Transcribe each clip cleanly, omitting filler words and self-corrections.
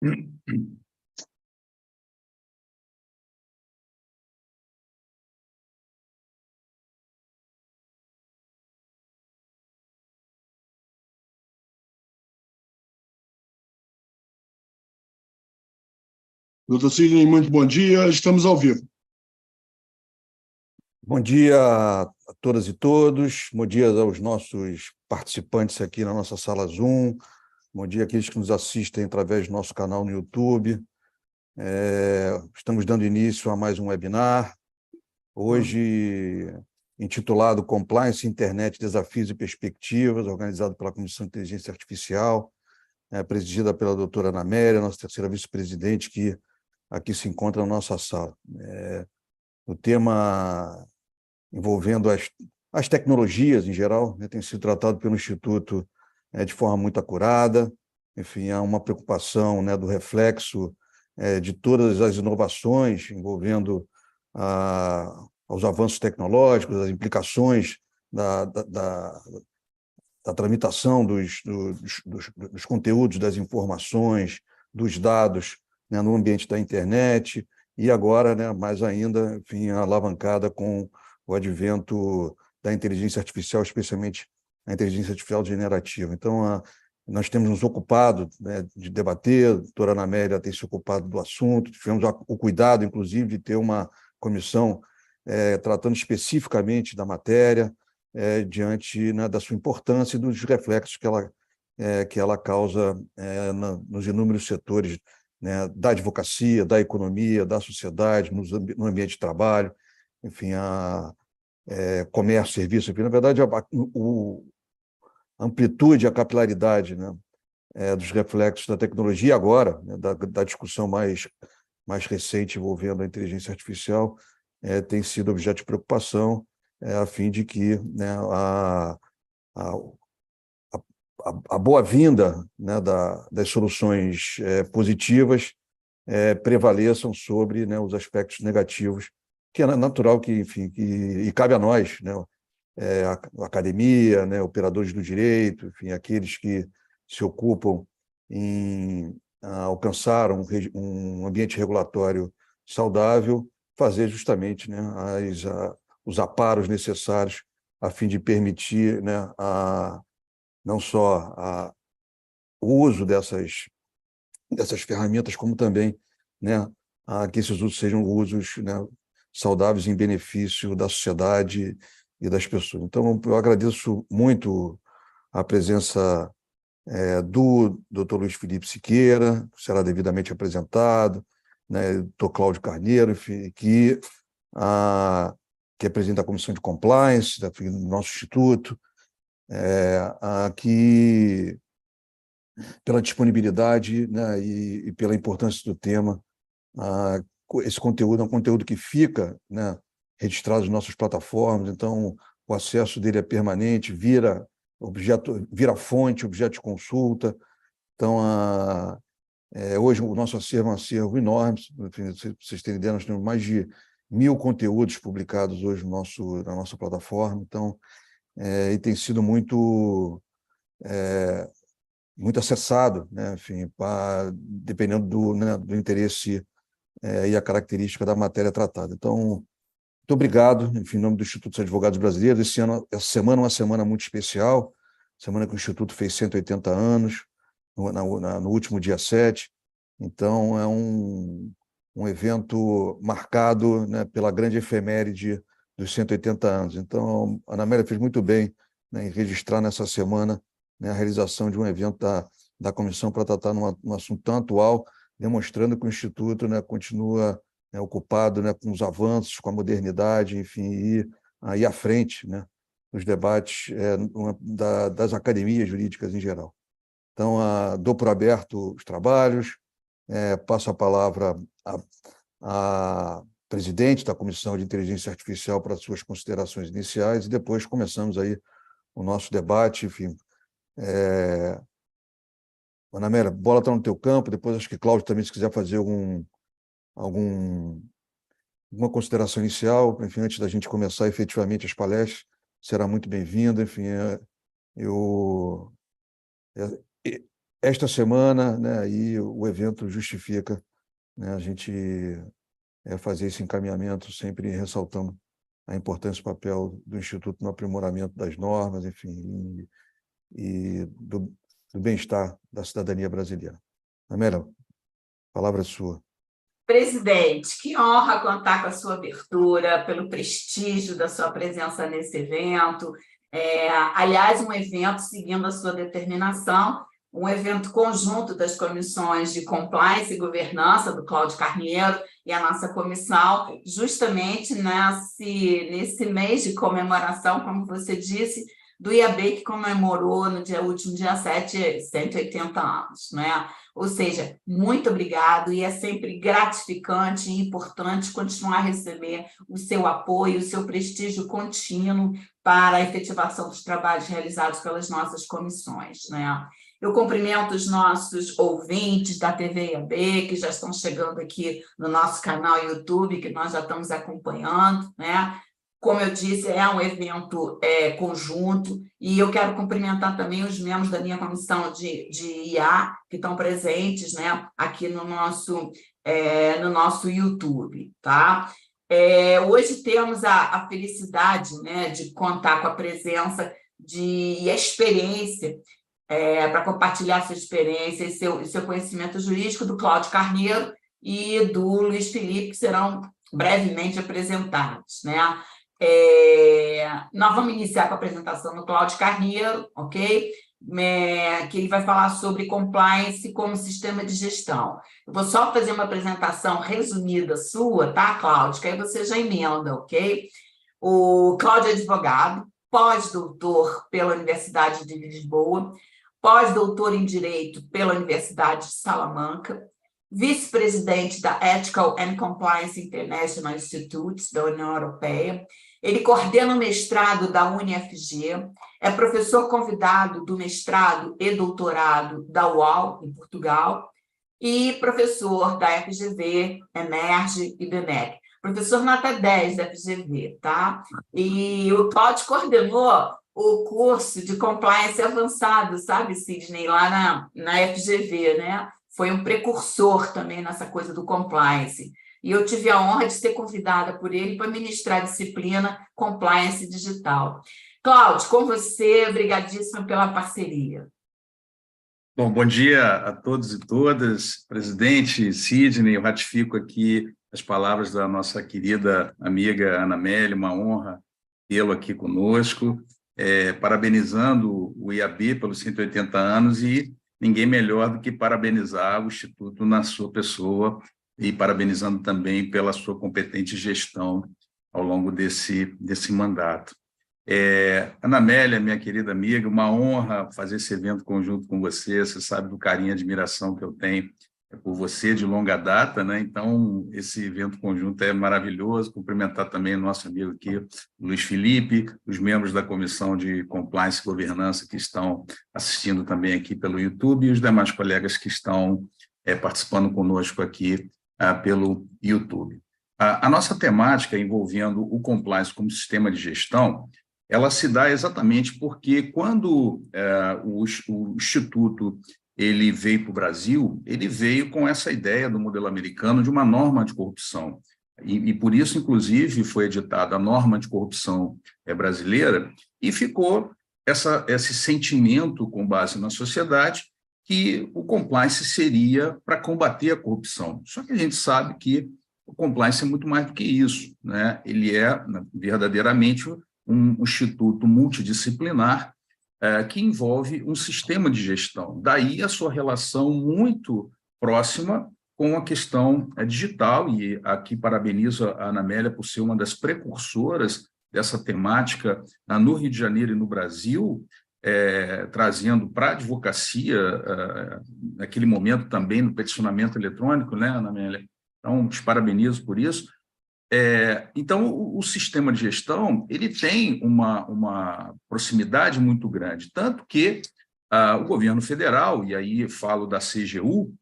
Doutor Sidney, muito bom dia. Estamos ao vivo. Bom dia a todas e todos, bom dia aos nossos participantes aqui na nossa sala Zoom, bom dia àqueles que nos assistem através do nosso canal no YouTube. Estamos dando início a mais um webinar, hoje intitulado Compliance Internet, Desafios e Perspectivas, organizado pela Comissão de Inteligência Artificial, presidida pela doutora Ana Amélia, nossa terceira vice-presidente, que aqui se encontra na nossa sala. O tema envolvendo as tecnologias em geral, tem sido tratado pelo Instituto de forma muito acurada. Enfim, há uma preocupação do reflexo de todas as inovações envolvendo os avanços tecnológicos, as implicações da tramitação dos conteúdos, das informações, dos dados no ambiente da internet, e agora, mais ainda, enfim, alavancada com o advento da inteligência artificial, especialmente a inteligência artificial generativa. Então, nós temos nos ocupado de debater, a doutora Ana Amélia tem se ocupado do assunto, tivemos o cuidado, inclusive, de ter uma comissão tratando especificamente da matéria, diante da sua importância e dos reflexos que ela causa nos inúmeros setores da advocacia, da economia, da sociedade, no ambiente de trabalho, enfim, comércio, serviço, enfim, na verdade, a amplitude, a capilaridade dos reflexos da tecnologia agora, da discussão mais recente envolvendo a inteligência artificial, tem sido objeto de preocupação, a fim de que a boa-vinda das soluções positivas prevaleçam sobre os aspectos negativos, que é natural que, enfim, e cabe a nós, a academia, operadores do direito, enfim, aqueles que se ocupam em alcançar um ambiente regulatório saudável, fazer justamente os aparos necessários a fim de permitir não só o uso dessas ferramentas, como também que esses usos sejam usos saudáveis em benefício da sociedade e das pessoas. Então, eu agradeço muito a presença do Dr. Luiz Felipe Siqueira, que será devidamente apresentado, Dr. Cláudio Carneiro, que é presidente da Comissão de Compliance do nosso Instituto, que, pela disponibilidade e pela importância do tema, esse conteúdo é um conteúdo que fica registrado nas nossas plataformas, então o acesso dele é permanente, vira fonte, objeto de consulta. Então, hoje o nosso acervo é um acervo enorme, enfim, vocês terem ideia, nós temos mais de 1.000 conteúdos publicados hoje na nossa plataforma, então, e tem sido muito acessado, enfim, dependendo do interesse e a característica da matéria tratada. Então, muito obrigado, enfim, em nome do Instituto dos Advogados Brasileiros. Essa semana é uma semana muito especial, semana que o Instituto fez 180 anos, no último dia 7. Então, é um evento marcado pela grande efeméride dos 180 anos. Então, a Ana Amélia fez muito bem em registrar nessa semana a realização de um evento da comissão para tratar num assunto tão atual, demonstrando que o Instituto continua ocupado com os avanços, com a modernidade, enfim, e aí à frente nos debates das academias jurídicas em geral. Então, dou por aberto os trabalhos, passo a palavra à presidente da Comissão de Inteligência Artificial para suas considerações iniciais, e depois começamos aí o nosso debate, enfim. Ana Amélia, bola está no teu campo, depois acho que Cláudio também, se quiser fazer alguma consideração inicial, enfim, antes da gente começar efetivamente as palestras, será muito bem-vindo. Enfim, esta semana, né, aí o evento justifica, né, a gente fazer esse encaminhamento, sempre ressaltando a importância do papel do Instituto no aprimoramento das normas, enfim, e do bem-estar da cidadania brasileira. Amélia, a palavra é sua. Presidente, que honra contar com a sua abertura, pelo prestígio da sua presença nesse evento. Aliás, um evento seguindo a sua determinação, um evento conjunto das comissões de compliance e governança do Cláudio Carneiro e a nossa comissão, justamente nesse mês de comemoração, como você disse, do IAB, que comemorou no último dia 7, 180 anos, né? Ou seja, muito obrigado, e é sempre gratificante e importante continuar a receber o seu apoio, o seu prestígio contínuo para a efetivação dos trabalhos realizados pelas nossas comissões, né? Eu cumprimento os nossos ouvintes da TV IAB, que já estão chegando aqui no nosso canal YouTube, que nós já estamos acompanhando, né? Como eu disse, é um evento conjunto, e eu quero cumprimentar também os membros da minha comissão de IA, que estão presentes, né, aqui no nosso YouTube. Tá? Hoje temos a felicidade, né, de contar com a presença e a experiência, para compartilhar sua experiência e seu conhecimento jurídico, do Cláudio Carneiro e do Luiz Felipe, que serão brevemente apresentados, né? Nós vamos iniciar com a apresentação do Cláudio Carneiro, ok? Que ele vai falar sobre compliance como sistema de gestão. Eu vou só fazer uma apresentação resumida sua, tá, Cláudio? Que aí você já emenda, ok? O Cláudio é advogado, pós-doutor pela Universidade de Lisboa, pós-doutor em Direito pela Universidade de Salamanca, vice-presidente da Ethical and Compliance International Institutes da União Europeia. Ele coordena o mestrado da UniFG, é professor convidado do mestrado e doutorado da UAL, em Portugal, e professor da FGV, Emerge e BNEC. Professor nota 10 da FGV, tá? E o Cláudio coordenou o curso de compliance avançado, sabe, Sidney, lá na FGV, né? Foi um precursor também nessa coisa do compliance. E eu tive a honra de ser convidada por ele para ministrar a disciplina Compliance Digital. Cláudio, com você, obrigadíssima pela parceria. Bom dia a todos e todas. Presidente Sidney, eu ratifico aqui as palavras da nossa querida amiga Ana Amélia, uma honra tê-lo aqui conosco, parabenizando o IAB pelos 180 anos, e ninguém melhor do que parabenizar o Instituto na sua pessoa, e parabenizando também pela sua competente gestão ao longo desse mandato. Ana Amélia, minha querida amiga, uma honra fazer esse evento conjunto com você. Você sabe do carinho e admiração que eu tenho por você de longa data, né? Então, esse evento conjunto é maravilhoso. Cumprimentar também o nosso amigo aqui, Luiz Felipe, os membros da Comissão de Compliance e Governança que estão assistindo também aqui pelo YouTube, e os demais colegas que estão participando conosco aqui pelo YouTube. A nossa temática envolvendo o compliance como sistema de gestão, ela se dá exatamente porque quando o Instituto ele veio para o Brasil, ele veio com essa ideia do modelo americano de uma norma anticorrupção. E por isso, inclusive, foi editada a norma anticorrupção brasileira, e ficou esse sentimento com base na sociedade que o compliance seria para combater a corrupção. Só que a gente sabe que o compliance é muito mais do que isso, né? Ele é verdadeiramente um instituto multidisciplinar que envolve um sistema de gestão. Daí a sua relação muito próxima com a questão digital, e aqui parabenizo a Ana Amélia por ser uma das precursoras dessa temática no Rio de Janeiro e no Brasil, trazendo para a advocacia, naquele momento também, no peticionamento eletrônico, né, Ana Amélia? Então, te parabenizo por isso. Então, o sistema de gestão ele tem uma proximidade muito grande, tanto que o governo federal, e aí falo da CGU,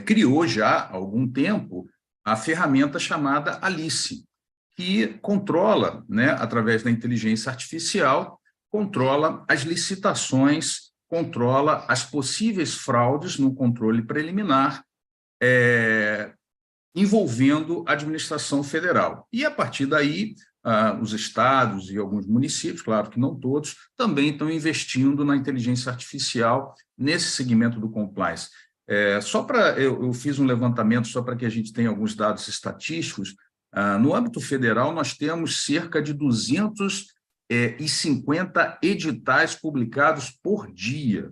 criou já há algum tempo a ferramenta chamada Alice, que controla, né, através da inteligência artificial, controla as licitações controla as possíveis fraudes no controle preliminar envolvendo a administração federal. E, a partir daí, os estados e alguns municípios, claro que não todos, também estão investindo na inteligência artificial nesse segmento do compliance. Eu fiz um levantamento só para que a gente tenha alguns dados estatísticos. No âmbito federal, nós temos cerca de 250 editais publicados por dia.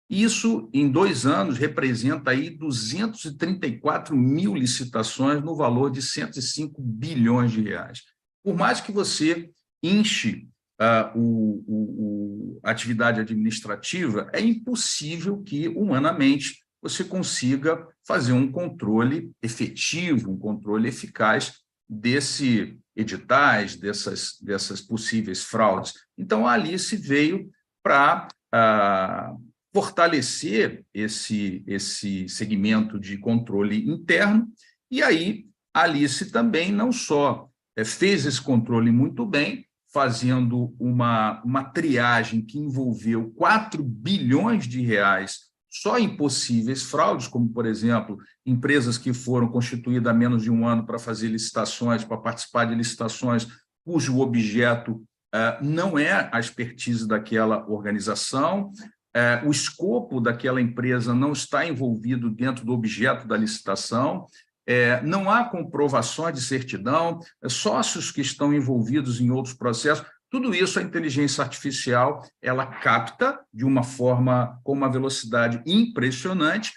Isso, em 2 anos, representa aí 234 mil licitações no valor de 105 bilhões de reais. Por mais que você enche a atividade administrativa, é impossível que, humanamente, você consiga fazer um controle efetivo, um controle eficaz desses editais, dessas possíveis fraudes. Então, a Alice veio para fortalecer esse segmento de controle interno, e aí a Alice também não só fez esse controle muito bem, fazendo uma triagem que envolveu 4 bilhões de reais só em possíveis fraudes, como, por exemplo, empresas que foram constituídas há menos de 1 ano para fazer licitações, para participar de licitações, cujo objeto não é a expertise daquela organização, o escopo daquela empresa não está envolvido dentro do objeto da licitação, não há comprovações de certidão, sócios que estão envolvidos em outros processos. Tudo isso a inteligência artificial ela capta de uma forma com uma velocidade impressionante,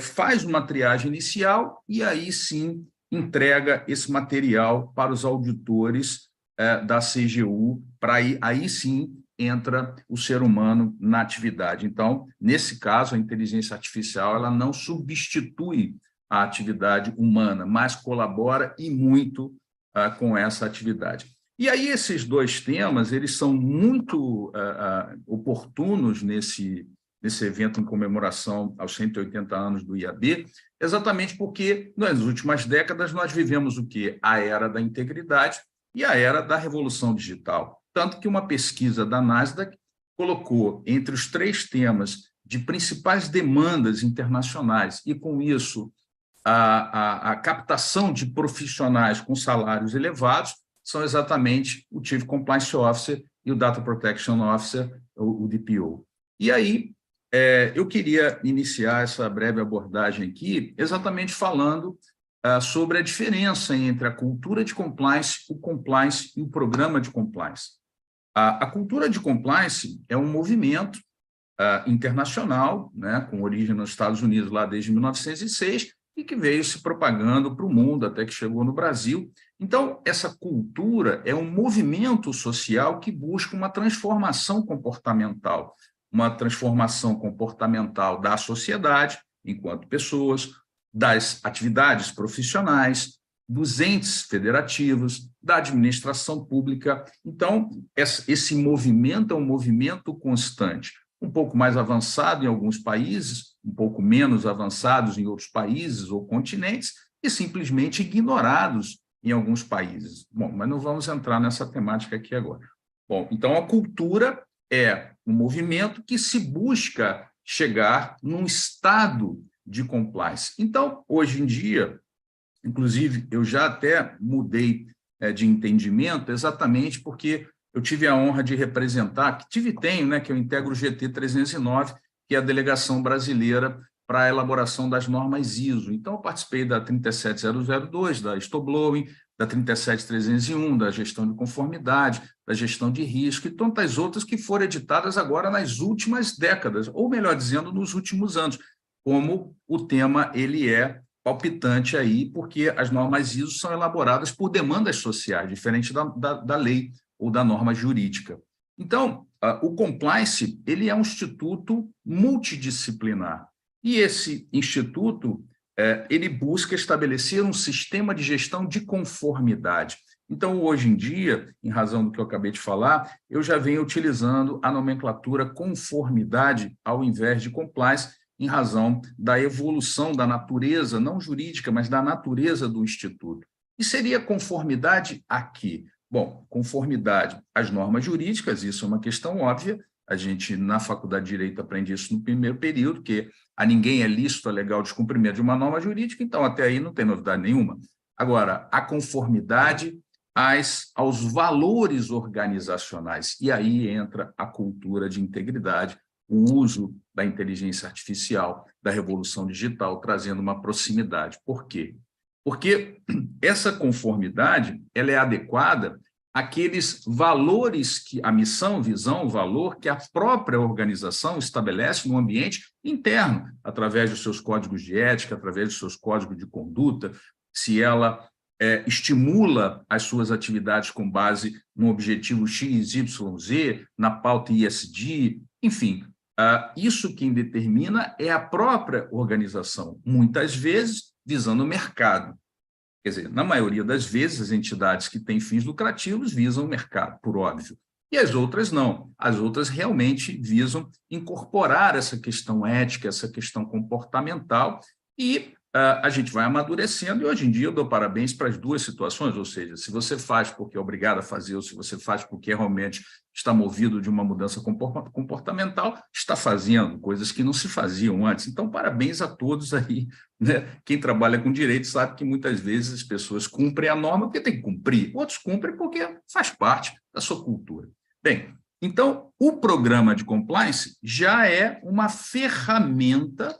faz uma triagem inicial e aí sim entrega esse material para os auditores da CGU, para aí sim entra o ser humano na atividade. Então, nesse caso, a inteligência artificial ela não substitui a atividade humana, mas colabora e muito com essa atividade. E aí esses 2 temas eles são muito oportunos nesse evento em comemoração aos 180 anos do IAB, exatamente porque nas últimas décadas nós vivemos o quê? A era da integridade e a era da revolução digital. Tanto que uma pesquisa da Nasdaq colocou entre os 3 temas de principais demandas internacionais e, com isso, a captação de profissionais com salários elevados são exatamente o Chief Compliance Officer e o Data Protection Officer, o DPO. E aí, eu queria iniciar essa breve abordagem aqui exatamente falando sobre a diferença entre a cultura de compliance, o compliance e o programa de compliance. A cultura de compliance é um movimento internacional, né, com origem nos Estados Unidos lá desde 1906, e que veio se propagando para o mundo até que chegou no Brasil. Então, essa cultura é um movimento social que busca uma transformação comportamental da sociedade, enquanto pessoas, das atividades profissionais, dos entes federativos, da administração pública. Então, esse movimento é um movimento constante, um pouco mais avançado em alguns países, um pouco menos avançados em outros países ou continentes, e simplesmente ignorados em alguns países. Bom, mas não vamos entrar nessa temática aqui agora. Bom, então a cultura é um movimento que se busca chegar num estado de compliance. Então, hoje em dia, inclusive, eu já até mudei de entendimento exatamente porque eu tive a honra de representar, tenho, né, que eu integro o GT 309, que é a delegação brasileira para a elaboração das normas ISO. Então, eu participei da 37002, da Whistleblowing, da 37301, da gestão de conformidade, da gestão de risco e tantas outras que foram editadas agora nas últimas décadas, ou melhor dizendo, nos últimos anos, como o tema ele é palpitante aí, porque as normas ISO são elaboradas por demandas sociais, diferente da lei ou da norma jurídica. Então, o compliance ele é um instituto multidisciplinar, e esse instituto ele busca estabelecer um sistema de gestão de conformidade. Então, hoje em dia, em razão do que eu acabei de falar, eu já venho utilizando a nomenclatura conformidade ao invés de compliance, em razão da evolução da natureza, não jurídica, mas da natureza do Instituto. E seria conformidade a quê? Bom, conformidade às normas jurídicas, isso é uma questão óbvia, A gente, na Faculdade de Direito, aprende isso no primeiro período, que a ninguém é lícito alegar o descumprimento de uma norma jurídica, então até aí não tem novidade nenhuma. Agora, a conformidade aos valores organizacionais, e aí entra a cultura de integridade, o uso da inteligência artificial, da revolução digital, trazendo uma proximidade. Por quê? Porque essa conformidade ela é adequada àqueles valores que a missão, visão, valor que a própria organização estabelece no ambiente interno, através dos seus códigos de ética, através dos seus códigos de conduta, se ela estimula as suas atividades com base no objetivo X, Y, Z, na pauta ESG, enfim, isso quem determina é a própria organização, muitas vezes visando o mercado. Quer dizer, na maioria das vezes, as entidades que têm fins lucrativos visam o mercado, por óbvio, e as outras não. As outras realmente visam incorporar essa questão ética, essa questão comportamental, e a gente vai amadurecendo, e hoje em dia eu dou parabéns para as duas situações, ou seja, se você faz porque é obrigado a fazer, ou se você faz porque realmente está movido de uma mudança comportamental, está fazendo coisas que não se faziam antes. Então, parabéns a todos aí, né? Quem trabalha com direito sabe que muitas vezes as pessoas cumprem a norma porque tem que cumprir, outros cumprem porque faz parte da sua cultura. Bem, então, o programa de compliance já é uma ferramenta,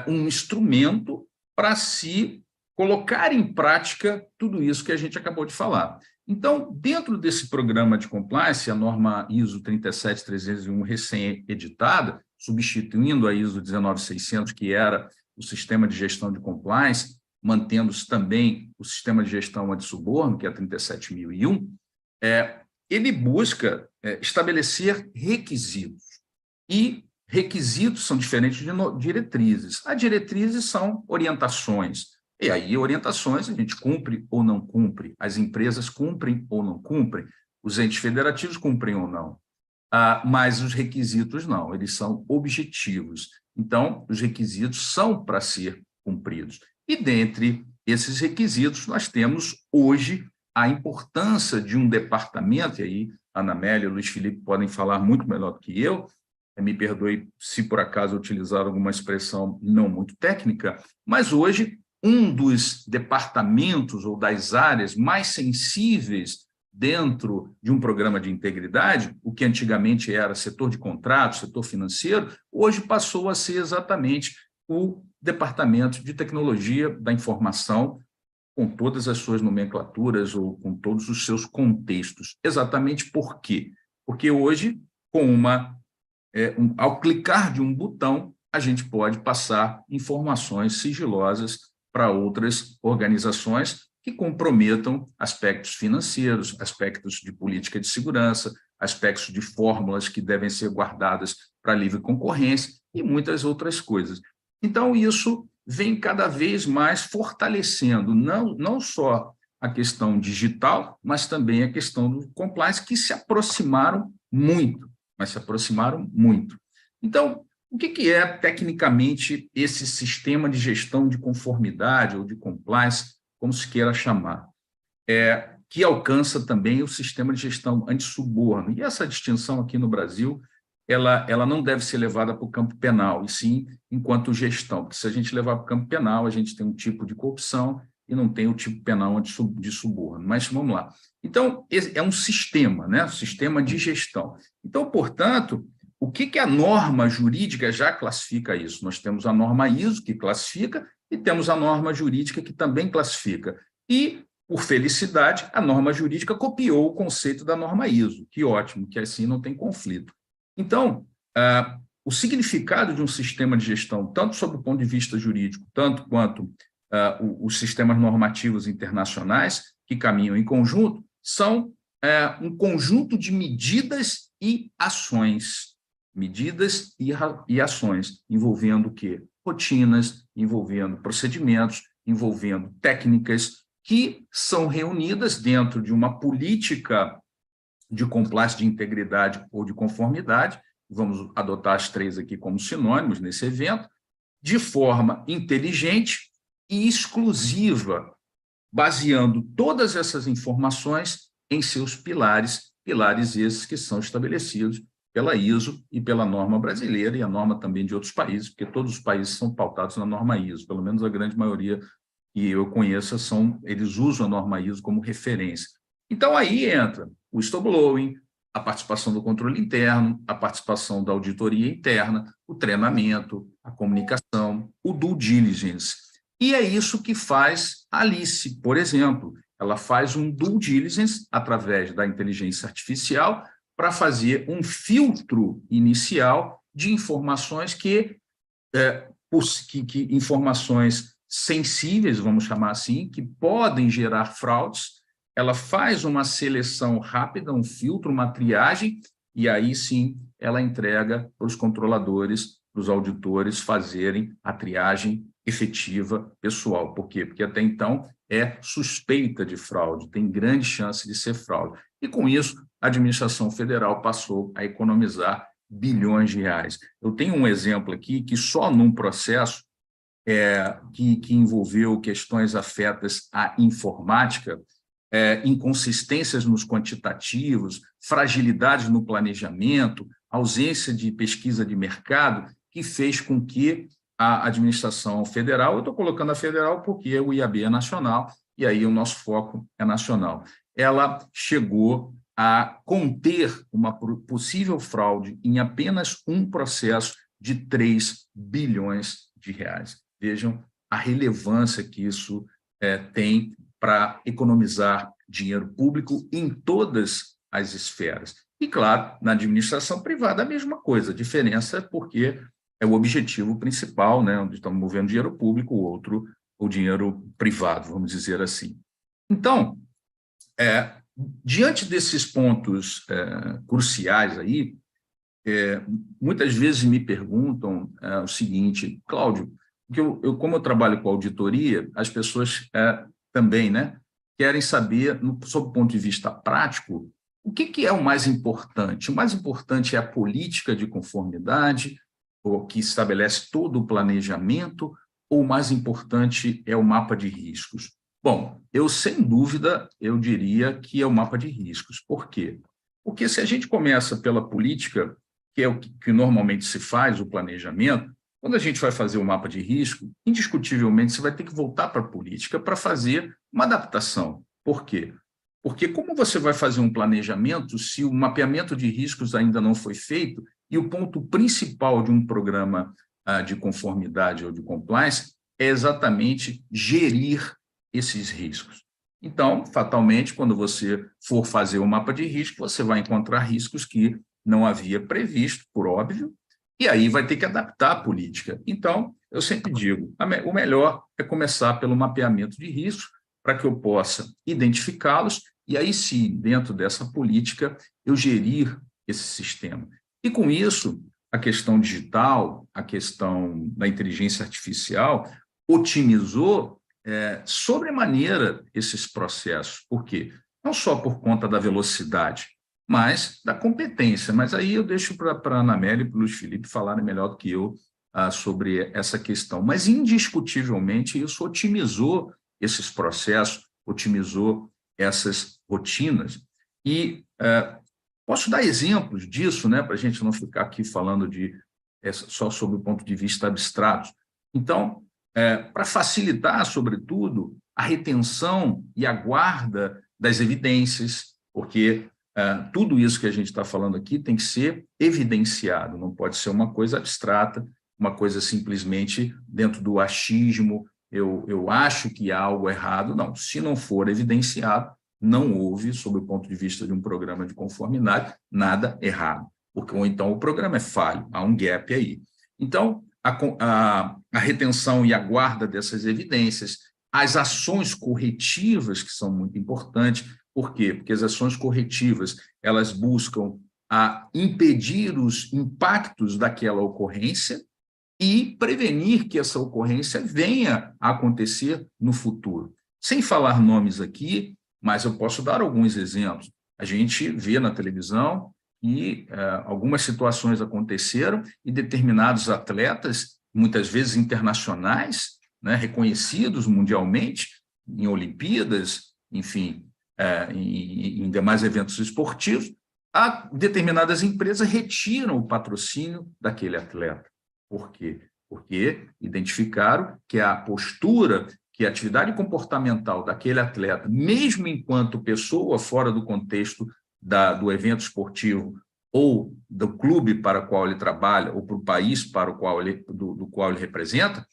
um instrumento para se colocar em prática tudo isso que a gente acabou de falar. Então, dentro desse programa de compliance, a norma ISO 37301 recém-editada, substituindo a ISO 19600, que era o sistema de gestão de compliance, mantendo-se também o sistema de gestão antissuborno, que é a 37001, ele busca estabelecer requisitos. E requisitos são diferentes de diretrizes. As diretrizes são orientações. E aí, orientações, a gente cumpre ou não cumpre. As empresas cumprem ou não cumprem. Os entes federativos cumprem ou não. Mas os requisitos não, eles são objetivos. Então, os requisitos são para ser cumpridos. E dentre esses requisitos, nós temos hoje a importância de um departamento, e aí a Ana Amélia e o Luiz Felipe podem falar muito melhor do que eu, me perdoe se por acaso utilizar alguma expressão não muito técnica, mas hoje um dos departamentos ou das áreas mais sensíveis dentro de um programa de integridade, o que antigamente era setor de contratos, setor financeiro, hoje passou a ser exatamente o Departamento de Tecnologia da Informação, com todas as suas nomenclaturas ou com todos os seus contextos. Exatamente por quê? Porque hoje, ao clicar de um botão, a gente pode passar informações sigilosas para outras organizações que comprometam aspectos financeiros, aspectos de política de segurança, aspectos de fórmulas que devem ser guardadas para livre concorrência e muitas outras coisas. Então, isso vem cada vez mais fortalecendo não só a questão digital, mas também a questão do compliance, que se aproximaram muito, mas se aproximaram muito. Então, o que é, tecnicamente, esse sistema de gestão de conformidade ou de compliance, como se queira chamar? Que alcança também o sistema de gestão antissuborno. E essa distinção aqui no Brasil, ela não deve ser levada para o campo penal, e sim enquanto gestão, porque se a gente levar para o campo penal, a gente tem um tipo de corrupção e não tem o tipo penal de suborno. Mas vamos lá. Então, é um sistema, né? Sistema de gestão. Então, portanto, o que a norma jurídica já classifica isso? Nós temos a norma ISO, que classifica, e temos a norma jurídica, que também classifica. E, por felicidade, a norma jurídica copiou o conceito da norma ISO. Que ótimo, que assim não tem conflito. Então, o significado de um sistema de gestão, tanto sob o ponto de vista jurídico, tanto quanto os sistemas normativos internacionais que caminham em conjunto, são um conjunto de medidas e ações. Medidas e ações, envolvendo o quê? Rotinas, envolvendo procedimentos, envolvendo técnicas que são reunidas dentro de uma política de compliance, de integridade ou de conformidade, vamos adotar as três aqui como sinônimos nesse evento, de forma inteligente e exclusiva, baseando todas essas informações em seus pilares esses que são estabelecidos pela ISO e pela norma brasileira e a norma também de outros países, porque todos os países são pautados na norma ISO, pelo menos a grande maioria que eu conheço, eles usam a norma ISO como referência. Então, aí entra o whistleblowing, a participação do controle interno, a participação da auditoria interna, o treinamento, a comunicação, o due diligence. E é isso que faz a Alice, por exemplo. Ela faz um due diligence através da inteligência artificial para fazer um filtro inicial de informações informações sensíveis, vamos chamar assim, que podem gerar fraudes. Ela faz uma seleção rápida, um filtro, uma triagem, e aí sim ela entrega para os controladores, para os auditores fazerem a triagem efetiva pessoal. Por quê? Porque até então é suspeita de fraude, tem grande chance de ser fraude. E com isso, a administração federal passou a economizar bilhões de reais. Eu tenho um exemplo aqui que só num processo que envolveu questões afetas à informática, inconsistências nos quantitativos, fragilidades no planejamento, ausência de pesquisa de mercado, que fez com que a administração federal, eu estou colocando a federal porque o IAB é nacional, e aí o nosso foco é nacional, ela chegou a conter uma possível fraude em apenas um processo de 3 bilhões de reais. Vejam a relevância que isso tem para economizar dinheiro público em todas as esferas. E, claro, na administração privada a mesma coisa, a diferença é porque é o objetivo principal, né, onde estamos movendo dinheiro público, o outro, o dinheiro privado, vamos dizer assim. Então, diante desses pontos cruciais aí, muitas vezes me perguntam o seguinte, Cláudio, porque como eu trabalho com auditoria, as pessoas também, né, querem saber, sob o ponto de vista prático, o que é o mais importante? O mais importante é a política de conformidade, que estabelece todo o planejamento, ou o mais importante é o mapa de riscos? Bom, sem dúvida, eu diria que é o mapa de riscos. Por quê? Porque se a gente começa pela política, que é o que normalmente se faz, o planejamento, quando a gente vai fazer o mapa de risco, indiscutivelmente você vai ter que voltar para a política para fazer uma adaptação. Por quê? Porque como você vai fazer um planejamento se o mapeamento de riscos ainda não foi feito e o ponto principal de um programa de conformidade ou de compliance é exatamente gerir esses riscos. Então, fatalmente, quando você for fazer o mapa de risco, você vai encontrar riscos que não havia previsto, por óbvio, e aí vai ter que adaptar a política. Então, eu sempre digo, o melhor é começar pelo mapeamento de riscos, para que eu possa identificá-los, e aí sim, dentro dessa política, eu gerir esse sistema. E com isso, a questão digital, a questão da inteligência artificial, otimizou sobremaneira esses processos. Por quê? Não só por conta da velocidade, mas da competência. Mas aí eu deixo para a Anamélia e para o Luiz Felipe falarem melhor do que eu sobre essa questão. Mas, indiscutivelmente, isso otimizou esses processos, otimizou essas rotinas. E posso dar exemplos disso, né, para a gente não ficar aqui falando só sobre o ponto de vista abstrato. Então, para facilitar, sobretudo, a retenção e a guarda das evidências, porque tudo isso que a gente está falando aqui tem que ser evidenciado, não pode ser uma coisa abstrata, uma coisa simplesmente dentro do achismo, eu acho que há algo errado. Não, se não for evidenciado, não houve, sob o ponto de vista de um programa de conformidade, nada errado, ou então o programa é falho, há um gap aí. Então, a retenção e a guarda dessas evidências, as ações corretivas, que são muito importantes. Por quê? Porque as ações corretivas, elas buscam impedir os impactos daquela ocorrência e prevenir que essa ocorrência venha a acontecer no futuro. Sem falar nomes aqui, mas eu posso dar alguns exemplos. A gente vê na televisão que algumas situações aconteceram e determinados atletas, muitas vezes internacionais, né, reconhecidos mundialmente, em Olimpíadas, enfim, em demais eventos esportivos, determinadas empresas retiram o patrocínio daquele atleta. Por quê? Porque identificaram que a postura, que a atividade comportamental daquele atleta, mesmo enquanto pessoa fora do contexto do evento esportivo ou do clube para o qual ele trabalha, ou para o país para o qual do qual ele representa,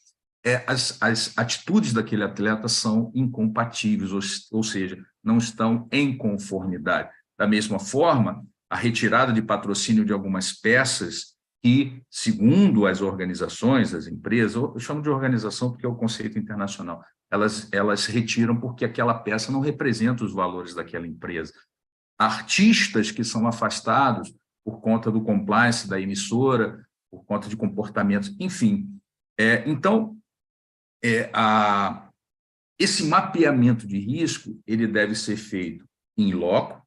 as atitudes daquele atleta são incompatíveis, ou seja, não estão em conformidade. Da mesma forma, a retirada de patrocínio de algumas peças que, segundo as organizações, as empresas, eu chamo de organização porque é o conceito internacional, elas retiram porque aquela peça não representa os valores daquela empresa. Artistas que são afastados por conta do compliance da emissora, por conta de comportamentos, enfim. Então, esse mapeamento de risco ele deve ser feito em loco,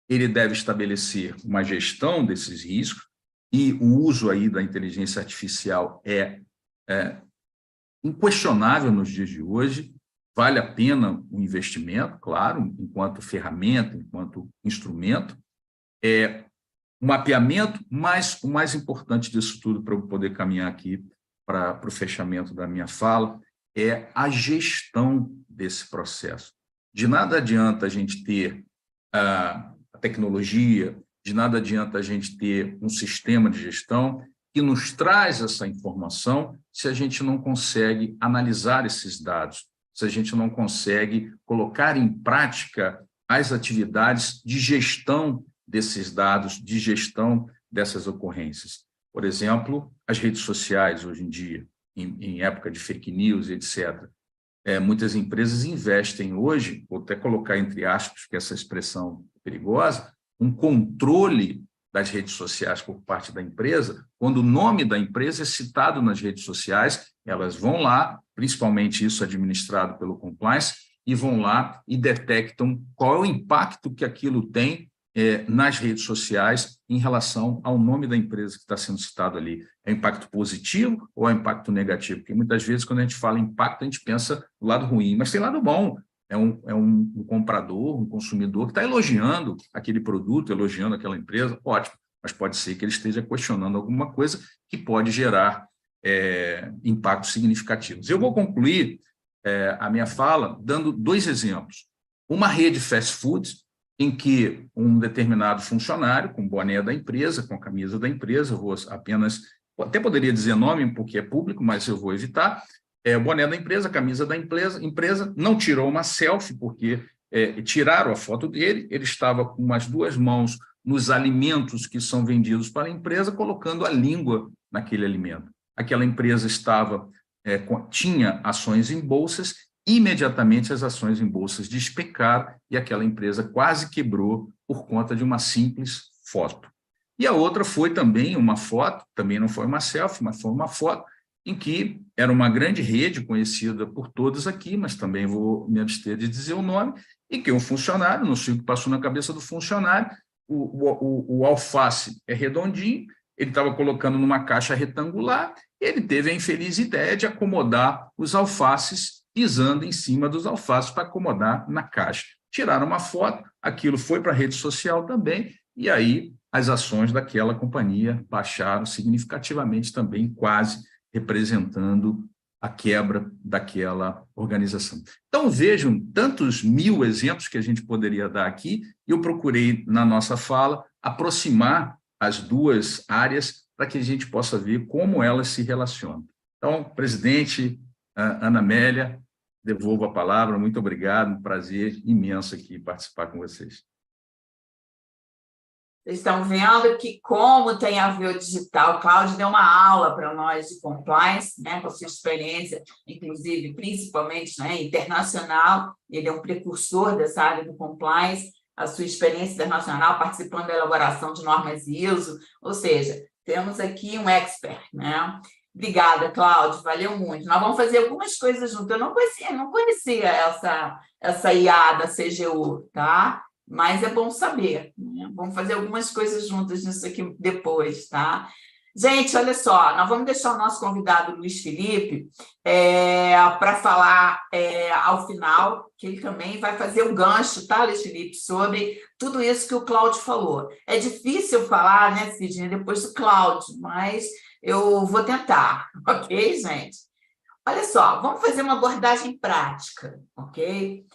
ele deve estabelecer uma gestão desses riscos, e o uso aí da inteligência artificial é inquestionável nos dias de hoje. Vale a pena o investimento, claro, enquanto ferramenta, enquanto instrumento. O mapeamento, mas o mais importante disso tudo, para eu poder caminhar aqui para o fechamento da minha fala, é a gestão desse processo. De nada adianta a gente ter a tecnologia, de nada adianta a gente ter um sistema de gestão que nos traz essa informação se a gente não consegue analisar esses dados, se a gente não consegue colocar em prática as atividades de gestão desses dados, de gestão dessas ocorrências. Por exemplo, as redes sociais hoje em dia, em época de fake news, etc. Muitas empresas investem hoje, vou até colocar entre aspas, porque essa expressão é perigosa, um controle das redes sociais por parte da empresa. Quando o nome da empresa é citado nas redes sociais, elas vão lá, principalmente isso administrado pelo compliance, e vão lá e detectam qual é o impacto que aquilo tem nas redes sociais em relação ao nome da empresa que está sendo citado ali. É impacto positivo ou é impacto negativo? Porque muitas vezes, quando a gente fala impacto, a gente pensa do lado ruim, mas tem lado bom. É um comprador, um consumidor que está elogiando aquele produto, elogiando aquela empresa, ótimo, mas pode ser que ele esteja questionando alguma coisa que pode gerar impactos significativos. Eu vou concluir a minha fala dando 2 exemplos. Uma rede fast food, em que um determinado funcionário, com boné da empresa, com a camisa da empresa, eu vou apenas, até poderia dizer nome, porque é público, mas eu vou evitar, o boné da empresa, a camisa da empresa, não tirou uma selfie, porque tiraram a foto dele, ele estava com as 2 mãos nos alimentos que são vendidos para a empresa, colocando a língua naquele alimento. Aquela empresa tinha ações em bolsas, imediatamente as ações em bolsas despencaram e aquela empresa quase quebrou por conta de uma simples foto. E a outra foi também uma foto, também não foi uma selfie, mas foi uma foto, em que era uma grande rede conhecida por todos aqui, mas também vou me abster de dizer o nome, e que um funcionário, não sei o que passou na cabeça do funcionário, o alface é redondinho, ele estava colocando numa caixa retangular, e ele teve a infeliz ideia de acomodar os alfaces, pisando em cima dos alfaces para acomodar na caixa. Tiraram uma foto, aquilo foi para a rede social também, e aí as ações daquela companhia baixaram significativamente também, quase representando a quebra daquela organização. Então, vejam tantos 1000 exemplos que a gente poderia dar aqui, e eu procurei, na nossa fala, aproximar as 2 áreas para que a gente possa ver como elas se relacionam. Então, presidente Ana Amélia, devolvo a palavra, muito obrigado, um prazer imenso aqui participar com vocês. Vocês estão vendo que como tem a ver o digital, o Cláudio deu uma aula para nós de compliance, né, com a sua experiência, inclusive, principalmente, né, internacional, ele é um precursor dessa área do compliance, a sua experiência internacional, participando da elaboração de normas ISO, ou seja, temos aqui um expert, né? Obrigada, Cláudio, valeu muito. Nós vamos fazer algumas coisas juntos. Eu não conhecia essa IA da CGU, tá? Mas é bom saber, né? Vamos fazer algumas coisas juntas nisso aqui depois, tá? Gente, olha só, nós vamos deixar o nosso convidado Luiz Felipe para falar ao final, que ele também vai fazer um gancho, tá, Luiz Felipe, sobre tudo isso que o Cláudio falou. É difícil falar, né, Sidney, depois do Cláudio, mas eu vou tentar, ok, gente? Olha só, vamos fazer uma abordagem prática, ok?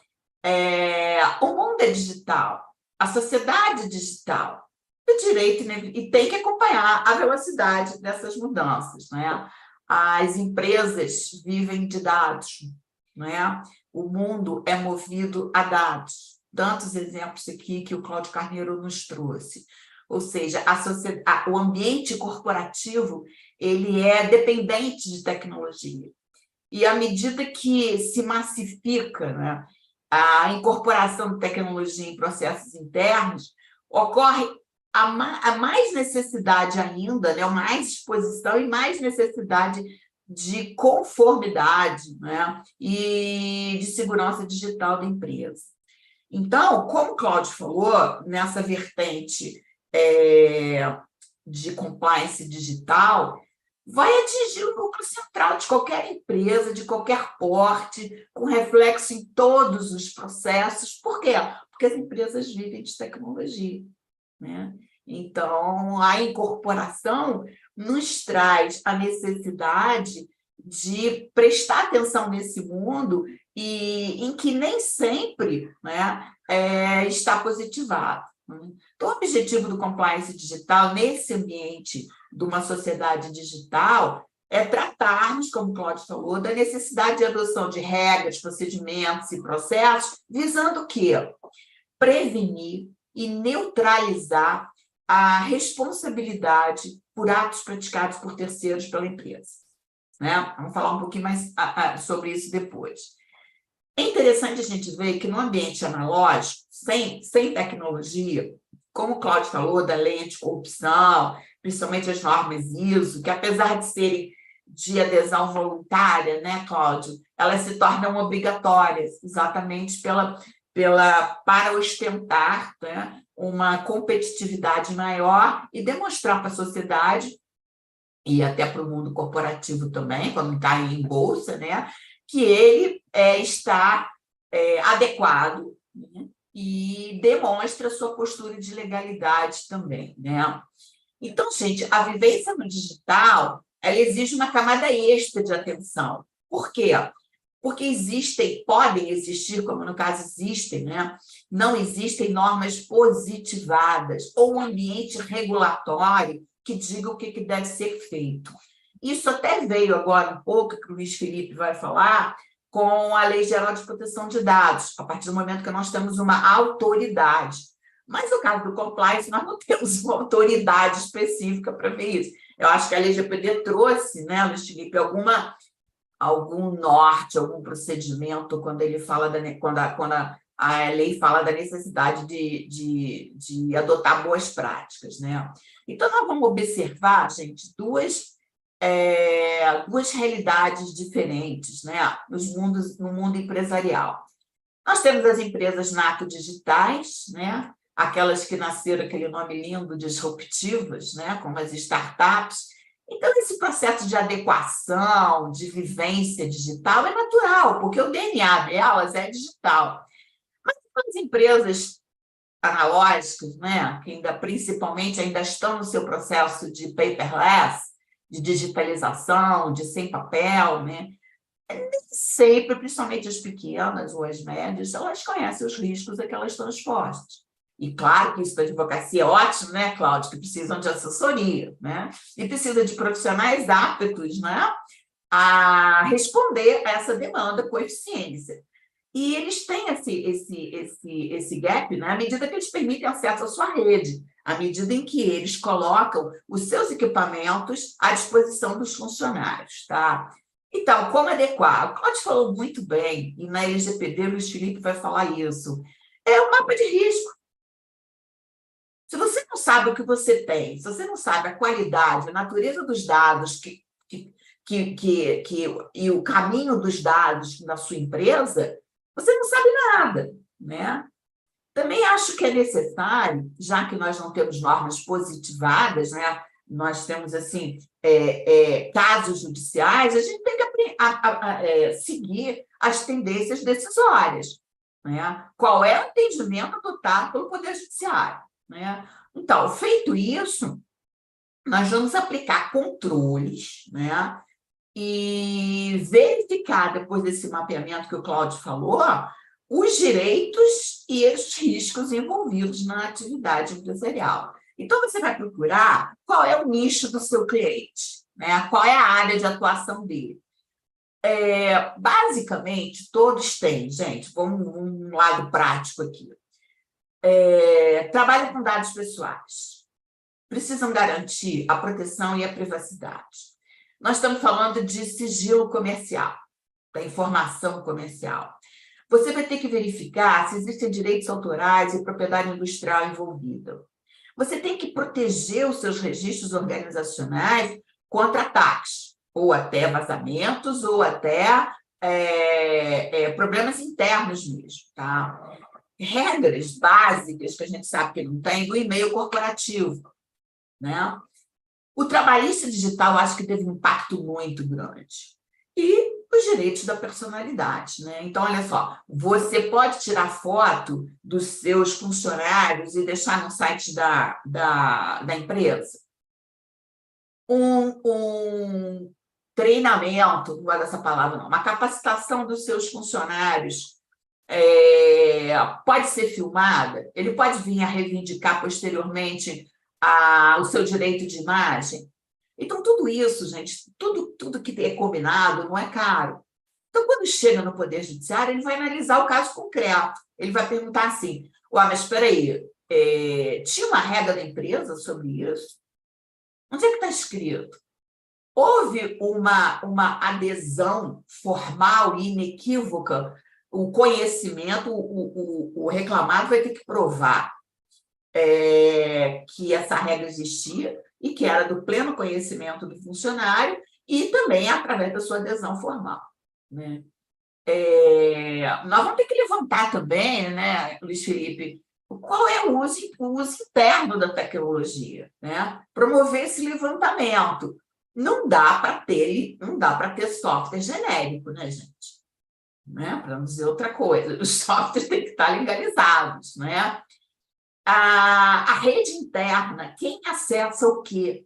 O mundo é digital, a sociedade digital, o direito, né, e tem que acompanhar a velocidade dessas mudanças, né? As empresas vivem de dados, né? O mundo é movido a dados. Tantos exemplos aqui que o Cláudio Carneiro nos trouxe. Ou seja, o ambiente corporativo ele é dependente de tecnologia. E à medida que se massifica, né, a incorporação de tecnologia em processos internos, ocorre a mais necessidade ainda, né, mais exposição e mais necessidade de conformidade, né, e de segurança digital da empresa. Então, como o Cláudio falou, nessa vertente de compliance digital, vai atingir o núcleo central de qualquer empresa, de qualquer porte, com reflexo em todos os processos. Por quê? Porque as empresas vivem de tecnologia, né? Então, a incorporação nos traz a necessidade de prestar atenção nesse mundo e em que nem sempre, né, está positivado. Então, o objetivo do compliance digital, nesse ambiente de uma sociedade digital, é tratarmos, como o Cláudio falou, da necessidade de adoção de regras, procedimentos e processos, visando o quê? Prevenir e neutralizar a responsabilidade por atos praticados por terceiros pela empresa, né? Vamos falar um pouquinho mais sobre isso depois. É interessante a gente ver que no ambiente analógico, sem tecnologia, como o Cláudio falou, da lei anticorrupção, principalmente as normas ISO, que apesar de serem de adesão voluntária, né, Cláudio, elas se tornam obrigatórias, exatamente para ostentar, né, uma competitividade maior e demonstrar para a sociedade, e até para o mundo corporativo também, quando está em bolsa, né, que ele está adequado, né, e demonstra sua postura de legalidade também, né? Então, gente, a vivência no digital, ela exige uma camada extra de atenção. Por quê? Porque podem existir, como no caso existem, né? Não existem normas positivadas ou um ambiente regulatório que diga o que deve ser feito. Isso até veio agora um pouco, que o Luiz Felipe vai falar, com a Lei Geral de Proteção de Dados, a partir do momento que nós temos uma autoridade. Mas no caso do compliance, nós não temos uma autoridade específica para ver isso. Eu acho que a LGPD trouxe, né, Luiz Felipe, algum norte, algum procedimento, quando ele fala quando a lei fala da necessidade de adotar boas práticas, né? Então, nós vamos observar, gente, duas realidades diferentes, né, no mundo empresarial. Nós temos as empresas nato-digitais, né, aquelas que nasceram aquele nome lindo, disruptivas, né, como as startups. Então, esse processo de adequação, de vivência digital é natural, porque o DNA delas é digital. Mas as empresas analógicas, né, que principalmente ainda estão no seu processo de paperless, de digitalização, de sem papel, né? Nem sempre, principalmente as pequenas ou as médias, elas conhecem os riscos a que elas estão expostas. E claro que isso da advocacia é ótimo, né, Cláudio, que precisam de assessoria, né? E precisa de profissionais aptos, né, a responder a essa demanda com eficiência. E eles têm esse gap, né, à medida que eles permitem acesso à sua rede, à medida em que eles colocam os seus equipamentos à disposição dos funcionários, tá? Então, como adequar? O Cláudio falou muito bem, e na LGPD o Luiz Felipe vai falar isso. É um mapa de risco. Se você não sabe o que você tem, se você não sabe a qualidade, a natureza dos dados e o caminho dos dados na sua empresa, você não sabe nada, né? Também acho que é necessário, já que nós não temos normas positivadas, né, nós temos assim, casos judiciais, a gente tem que seguir as tendências decisórias, né? Qual é o entendimento adotado pelo Poder Judiciário, né? Então, feito isso, nós vamos aplicar controles, né? E verificar, depois desse mapeamento que o Cláudio falou, os direitos e os riscos envolvidos na atividade empresarial. Então, você vai procurar qual é o nicho do seu cliente, né? Qual é a área de atuação dele. Basicamente, todos têm, gente, vamos um lado prático aqui. Trabalham com dados pessoais. Precisam garantir a proteção e a privacidade. Nós estamos falando de sigilo comercial, da informação comercial. Você vai ter que verificar se existem direitos autorais e propriedade industrial envolvida. Você tem que proteger os seus registros organizacionais contra ataques, ou até vazamentos, ou até problemas internos mesmo, tá? Regras básicas que a gente sabe que não tem do e-mail corporativo, né? O trabalhista digital, acho que teve um impacto muito grande. E os direitos da personalidade, né? Então, olha só, você pode tirar foto dos seus funcionários e deixar no site da empresa. Um treinamento, não gosto dessa palavra, não, uma capacitação dos seus funcionários pode ser filmada, ele pode vir a reivindicar posteriormente o seu direito de imagem. Então, tudo isso, gente, tudo que é combinado não é caro. Então, quando chega no Poder Judiciário, ele vai analisar o caso concreto. Ele vai perguntar assim, mas espera aí, tinha uma regra da empresa sobre isso? Onde é que está escrito? Houve uma adesão formal e inequívoca? O conhecimento, o reclamado vai ter que provar que essa regra existia e que era do pleno conhecimento do funcionário e também através da sua adesão formal, né? Nós vamos ter que levantar também, né, Luiz Felipe, qual é o uso interno da tecnologia, né? Promover esse levantamento. Não dá para ter software genérico, né, gente? Né? Para não dizer outra coisa, os softwares têm que estar legalizados, né? A rede interna, quem acessa o quê?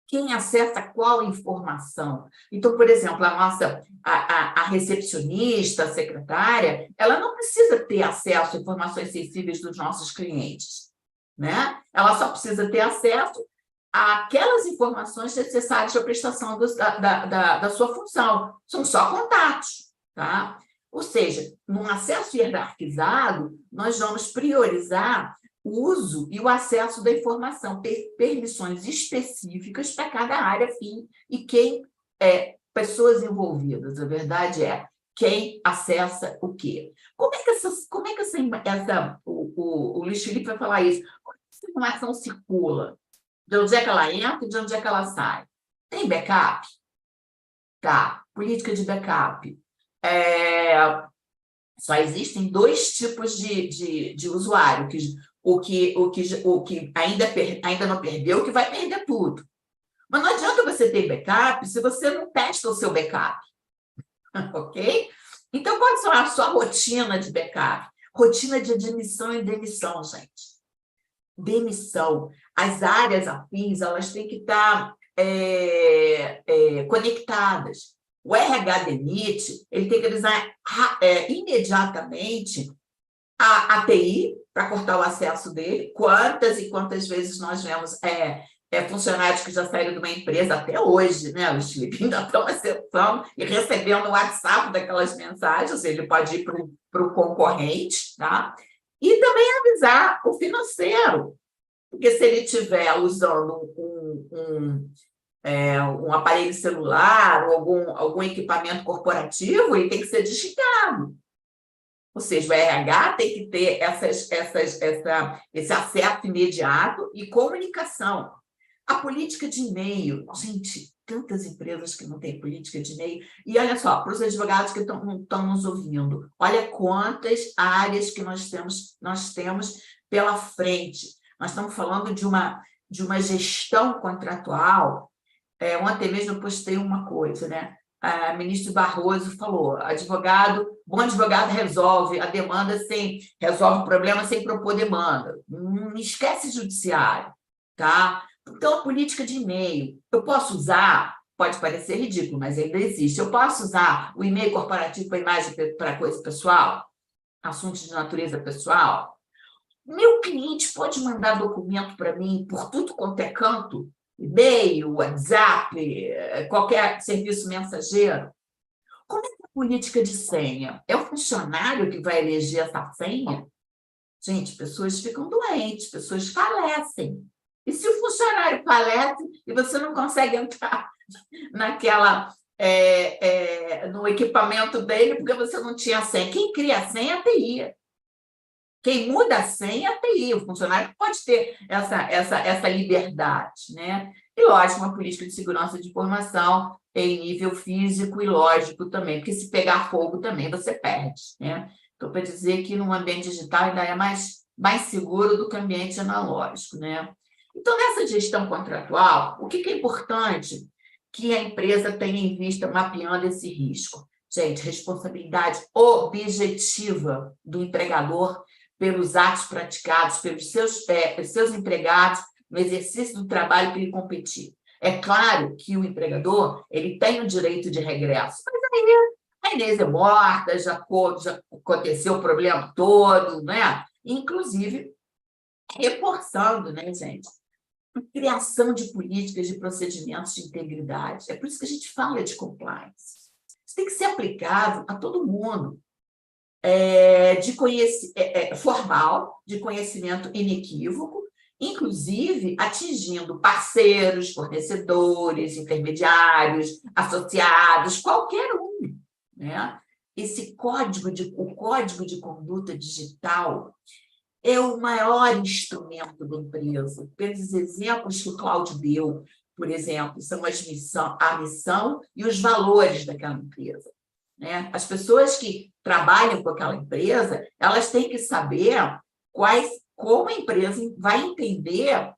Quem acessa qual informação? Então, por exemplo, a recepcionista, a secretária, ela não precisa ter acesso a informações sensíveis dos nossos clientes, né? Ela só precisa ter acesso àquelas informações necessárias para a prestação da sua função. São só contatos, tá? Ou seja, num acesso hierarquizado, nós vamos priorizar o uso e o acesso da informação, ter permissões específicas para cada área, fim, e pessoas envolvidas. A verdade é quem acessa o quê. Como é que o Luiz Felipe vai falar isso? Como é que essa informação circula? De onde é que ela entra e de onde é que ela sai? Tem backup? Tá. Política de backup. Só existem dois tipos de usuário, o que ainda não perdeu, que vai perder tudo. Mas não adianta você ter backup se você não testa o seu backup. Ok? Então, qual é a sua rotina de backup? Rotina de admissão e demissão, gente. Demissão. As áreas afins, elas têm que estar conectadas. O RH demite, ele tem que avisar imediatamente a TI para cortar o acesso dele. Quantas e quantas vezes nós vemos funcionários que já saíram de uma empresa até hoje, né, Luiz Felipe, ainda estão acessando e recebendo o WhatsApp daquelas mensagens, ou seja, ele pode ir para o concorrente, tá? E também avisar o financeiro, porque se ele estiver usando um aparelho celular ou algum equipamento corporativo, ele tem que ser desligado. Ou seja, o RH tem que ter esse acesso imediato e comunicação. A política de e-mail, gente, tantas empresas que não têm política de e-mail. E olha só, para os advogados que estão nos ouvindo, olha quantas áreas que nós temos pela frente. Nós estamos falando de uma de uma gestão contratual, ontem mesmo eu postei uma coisa, né? O ministro Barroso falou, bom advogado resolve resolve o problema sem propor demanda. Não esquece judiciário, tá? Então, a política de e-mail, eu posso usar, pode parecer ridículo, mas ainda existe, eu posso usar o e-mail corporativo para imagem para coisa pessoal, assuntos de natureza pessoal. Meu cliente pode mandar documento para mim por tudo quanto é canto, e-mail, WhatsApp, qualquer serviço mensageiro. Como é que é a política de senha? É o funcionário que vai eleger essa senha? Gente, pessoas ficam doentes, pessoas falecem. E se o funcionário falece e você não consegue entrar no equipamento dele porque você não tinha senha? Quem cria a senha é a TI. Quem muda a senha é a TI, o funcionário pode ter essa liberdade, né? E, lógico, uma política de segurança de informação em nível físico e lógico também, porque se pegar fogo também você perde, né? Então, para dizer que no ambiente digital ainda é mais seguro do que o ambiente analógico, né? Então, nessa gestão contratual, o que é importante que a empresa tenha em vista mapeando esse risco? Gente, responsabilidade objetiva do empregador pelos atos praticados pelos seus empregados no exercício do trabalho que lhe competir. É claro que o empregador ele tem o direito de regresso, mas aí a Inês é morta, já aconteceu o problema todo, né? Inclusive, reforçando, né, gente? A criação de políticas de procedimentos de integridade. É por isso que a gente fala de compliance. Isso tem que ser aplicável a todo mundo. Formal, de conhecimento inequívoco, inclusive atingindo parceiros, fornecedores, intermediários, associados, qualquer um, né? O código de conduta digital é o maior instrumento da empresa. Pelos exemplos que o Cláudio deu, por exemplo, são a missão e os valores daquela empresa. Né? As pessoas que trabalham com aquela empresa, elas têm que saber como a empresa vai entender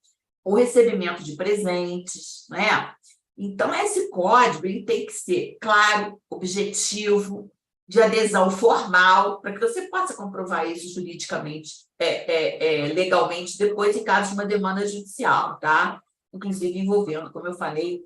o recebimento de presentes, né? Então, esse código ele tem que ser claro, objetivo, de adesão formal, para que você possa comprovar isso juridicamente, legalmente, depois, em caso de uma demanda judicial, tá? Inclusive envolvendo, como eu falei,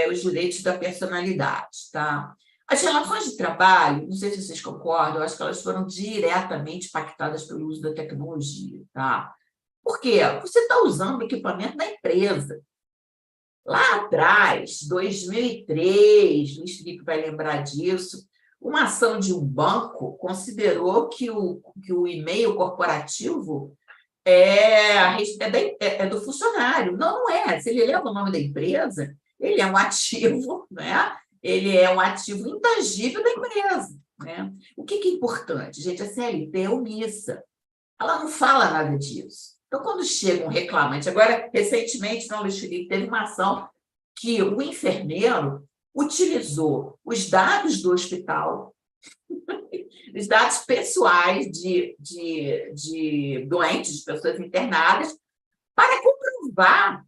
os direitos da personalidade, tá? As relações de trabalho, não sei se vocês concordam, eu acho que elas foram diretamente impactadas pelo uso da tecnologia, tá? Por quê? Você está usando o equipamento da empresa. Lá atrás, 2003, Luiz Felipe vai lembrar disso, uma ação de um banco considerou que o e-mail corporativo é do funcionário. Não é. Se ele leva o nome da empresa, ele é um ativo, né? Ele é um ativo intangível da empresa, né? O que é importante? Gente, a CLT é omissa. Ela não fala nada disso. Então, quando chega um reclamante... Agora, recentemente, não, Luiz Felipe, teve uma ação que o enfermeiro utilizou os dados do hospital, os dados pessoais de doentes, de pessoas internadas, para comprovar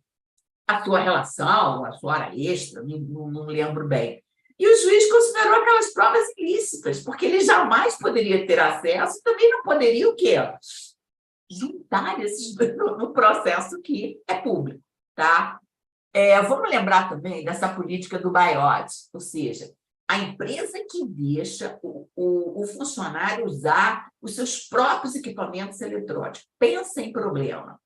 a sua relação, a sua hora extra, não lembro bem. E o juiz considerou aquelas provas ilícitas, porque ele jamais poderia ter acesso e também não poderia o quê? Juntar esses no processo que é público, tá? Vamos lembrar também dessa política do buyout, ou seja, a empresa que deixa o funcionário usar os seus próprios equipamentos eletrônicos. Pensa em problema.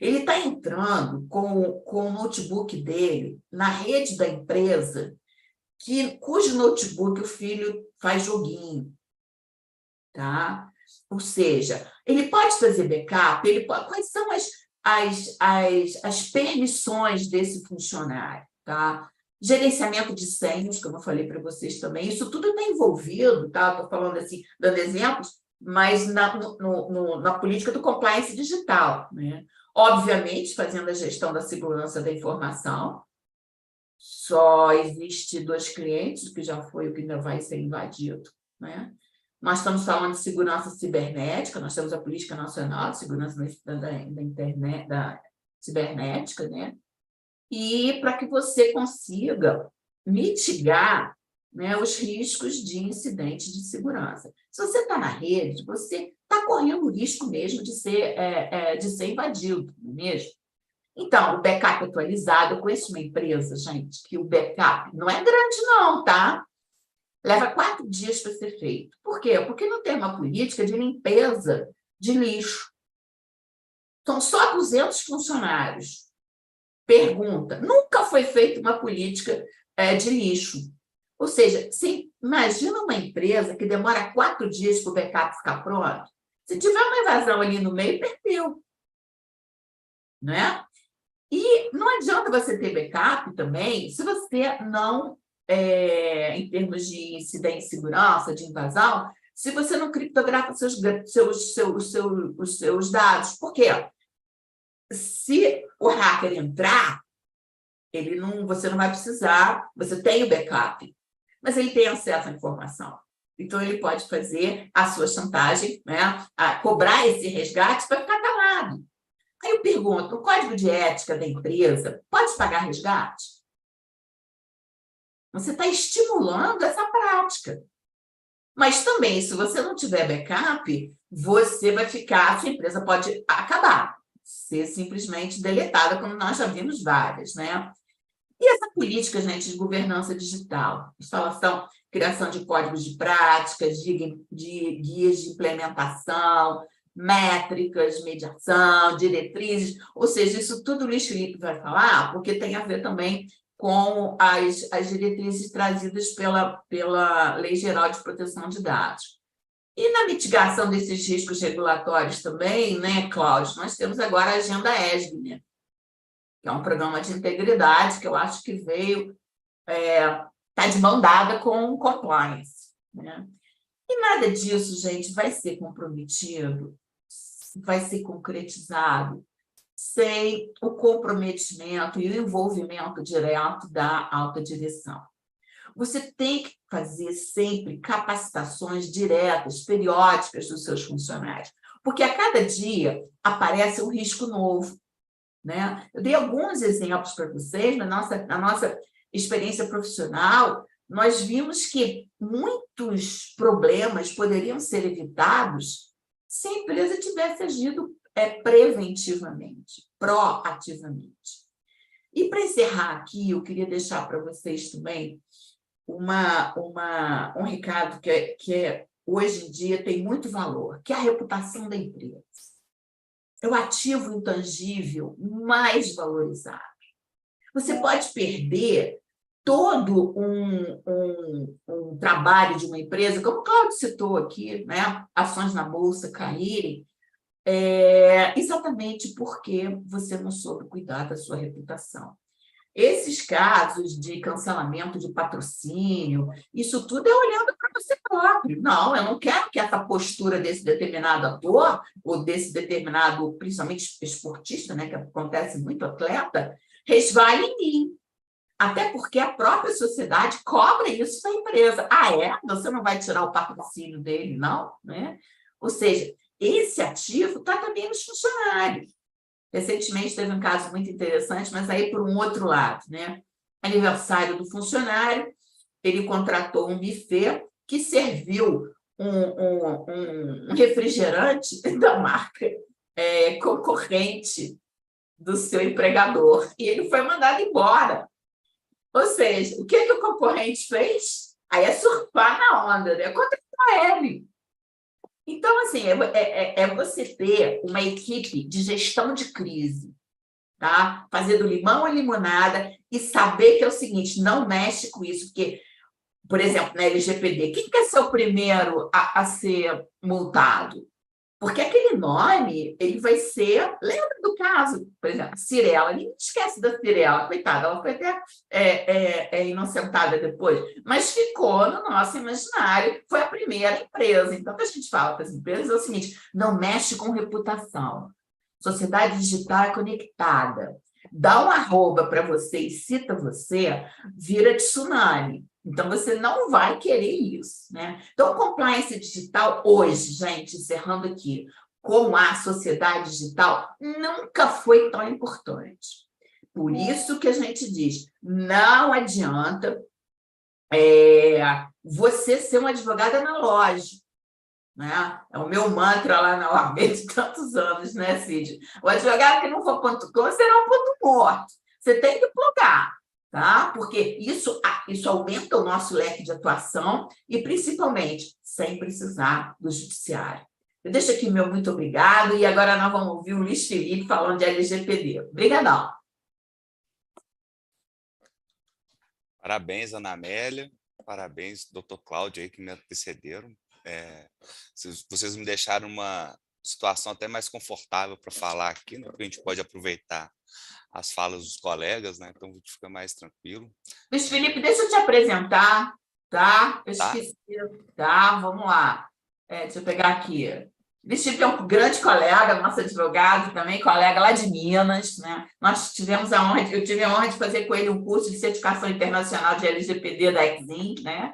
Ele está entrando com o notebook dele na rede da empresa, cujo notebook o filho faz joguinho. Tá? Ou seja, ele pode fazer backup, quais são as permissões desse funcionário? Tá? Gerenciamento de senhas, como eu falei para vocês também, isso tudo está envolvido, tá? Estou falando assim, dando exemplos, mas na política do compliance digital, né? Obviamente, fazendo a gestão da segurança da informação, só existe 2 clientes, que já foi o que ainda vai ser invadido, né? Nós estamos falando de segurança cibernética, nós temos a Política Nacional de Segurança da Internet, cibernética, né? E para que você consiga mitigar, né, os riscos de incidentes de segurança. Se você está na rede, você está correndo o risco mesmo de ser invadido, não é mesmo? Então, o backup atualizado, eu conheço uma empresa, gente, que o backup não é grande não, tá? Leva 4 dias para ser feito. Por quê? Porque não tem uma política de limpeza de lixo. São só 200 funcionários. Pergunta, nunca foi feita uma política de lixo. Ou seja, você imagina uma empresa que demora 4 dias para o backup ficar pronto? Se tiver uma invasão ali no meio, perdeu. Né? E não adianta você ter backup também se você não, em termos de incidência de segurança, de invasão, se você não criptografa os seus dados. Por quê? Se o hacker entrar, você não vai precisar, você tem o backup, mas ele tem acesso à informação. Então, ele pode fazer a sua chantagem, né, a cobrar esse resgate para ficar calado. Aí eu pergunto, o código de ética da empresa pode pagar resgate? Você está estimulando essa prática. Mas também, se você não tiver backup, você vai ficar, sua empresa pode acabar, ser simplesmente deletada, como nós já vimos várias, né? E essa política, gente, de governança digital, instalação, criação de códigos de práticas, de guias de implementação, métricas, mediação, diretrizes, ou seja, isso tudo o Luiz Felipe vai falar, porque tem a ver também com as diretrizes trazidas pela Lei Geral de Proteção de Dados. E na mitigação desses riscos regulatórios também, né, Cláudio, nós temos agora a Agenda ESG, né, que é um programa de integridade que eu acho que veio, tá de mão dada com o compliance, né? E nada disso, gente, vai ser comprometido, vai ser concretizado sem o comprometimento e o envolvimento direto da alta direção. Você tem que fazer sempre capacitações diretas, periódicas dos seus funcionários, porque a cada dia aparece um risco novo, né? Eu dei alguns exemplos para vocês na nossa experiência profissional. Nós vimos que muitos problemas poderiam ser evitados se a empresa tivesse agido preventivamente, proativamente. E, para encerrar aqui, eu queria deixar para vocês também um recado que hoje em dia tem muito valor, que é a reputação da empresa. É o ativo intangível mais valorizado. Você pode perder todo um trabalho de uma empresa, como o Cláudio citou aqui, né? Ações na bolsa caírem, exatamente porque você não soube cuidar da sua reputação. Esses casos de cancelamento de patrocínio, isso tudo é olhando para você próprio. Não, eu não quero que essa postura desse determinado ator, ou desse determinado, principalmente esportista, né, que acontece muito atleta, resvale em mim. Até porque a própria sociedade cobra isso da empresa. Você não vai tirar o patrocínio dele, não? Né? Ou seja, esse ativo está também nos funcionários. Recentemente teve um caso muito interessante, mas aí por um outro lado, né? Aniversário do funcionário, ele contratou um buffet que serviu um refrigerante da marca concorrente do seu empregador, e ele foi mandado embora. Ou seja, o que o concorrente fez? Aí é surfar na onda, né? Contratou ele. Então, assim, você ter uma equipe de gestão de crise, tá? Fazer do limão a limonada e saber que é o seguinte, não mexe com isso, porque, por exemplo, na LGPD, quem quer ser o primeiro a ser multado? Porque aquele nome, ele vai ser... Lembra do caso, por exemplo, Cirela. Ninguém esquece da Cirela, coitada, ela foi até inocentada depois, mas ficou no nosso imaginário, foi a primeira empresa. Então, o que a gente fala para as empresas é o seguinte, não mexe com reputação. Sociedade digital é conectada. Dá um arroba para você e cita você, vira tsunami. Então, você não vai querer isso, né? Então, compliance digital hoje, gente, encerrando aqui, com a sociedade digital nunca foi tão importante. Por isso que a gente diz, não adianta você ser um advogado analógico, né? É o meu mantra lá na OAB de tantos anos, né, Cid? O advogado que não for ponto .com será um ponto morto. Você tem que plugar, tá? Porque isso aumenta o nosso leque de atuação e, principalmente, sem precisar do judiciário. Eu deixo aqui meu muito obrigado e agora nós vamos ouvir o Luiz Felipe falando de LGPD. Obrigadão. Parabéns, Ana Amélia. Parabéns, doutor Cláudio, aí, que me antecederam. Vocês me deixaram uma situação até mais confortável para falar aqui, né? Porque a gente pode aproveitar as falas dos colegas, né? Então a gente fica mais tranquilo. Luiz Felipe, deixa eu te apresentar, tá? Eu esqueci, tá? Vamos lá. Deixa eu pegar aqui. Luiz Felipe é um grande colega, nosso advogado também, colega lá de Minas, né? Eu tive a honra de fazer com ele um curso de certificação internacional de LGPD da Exim, né?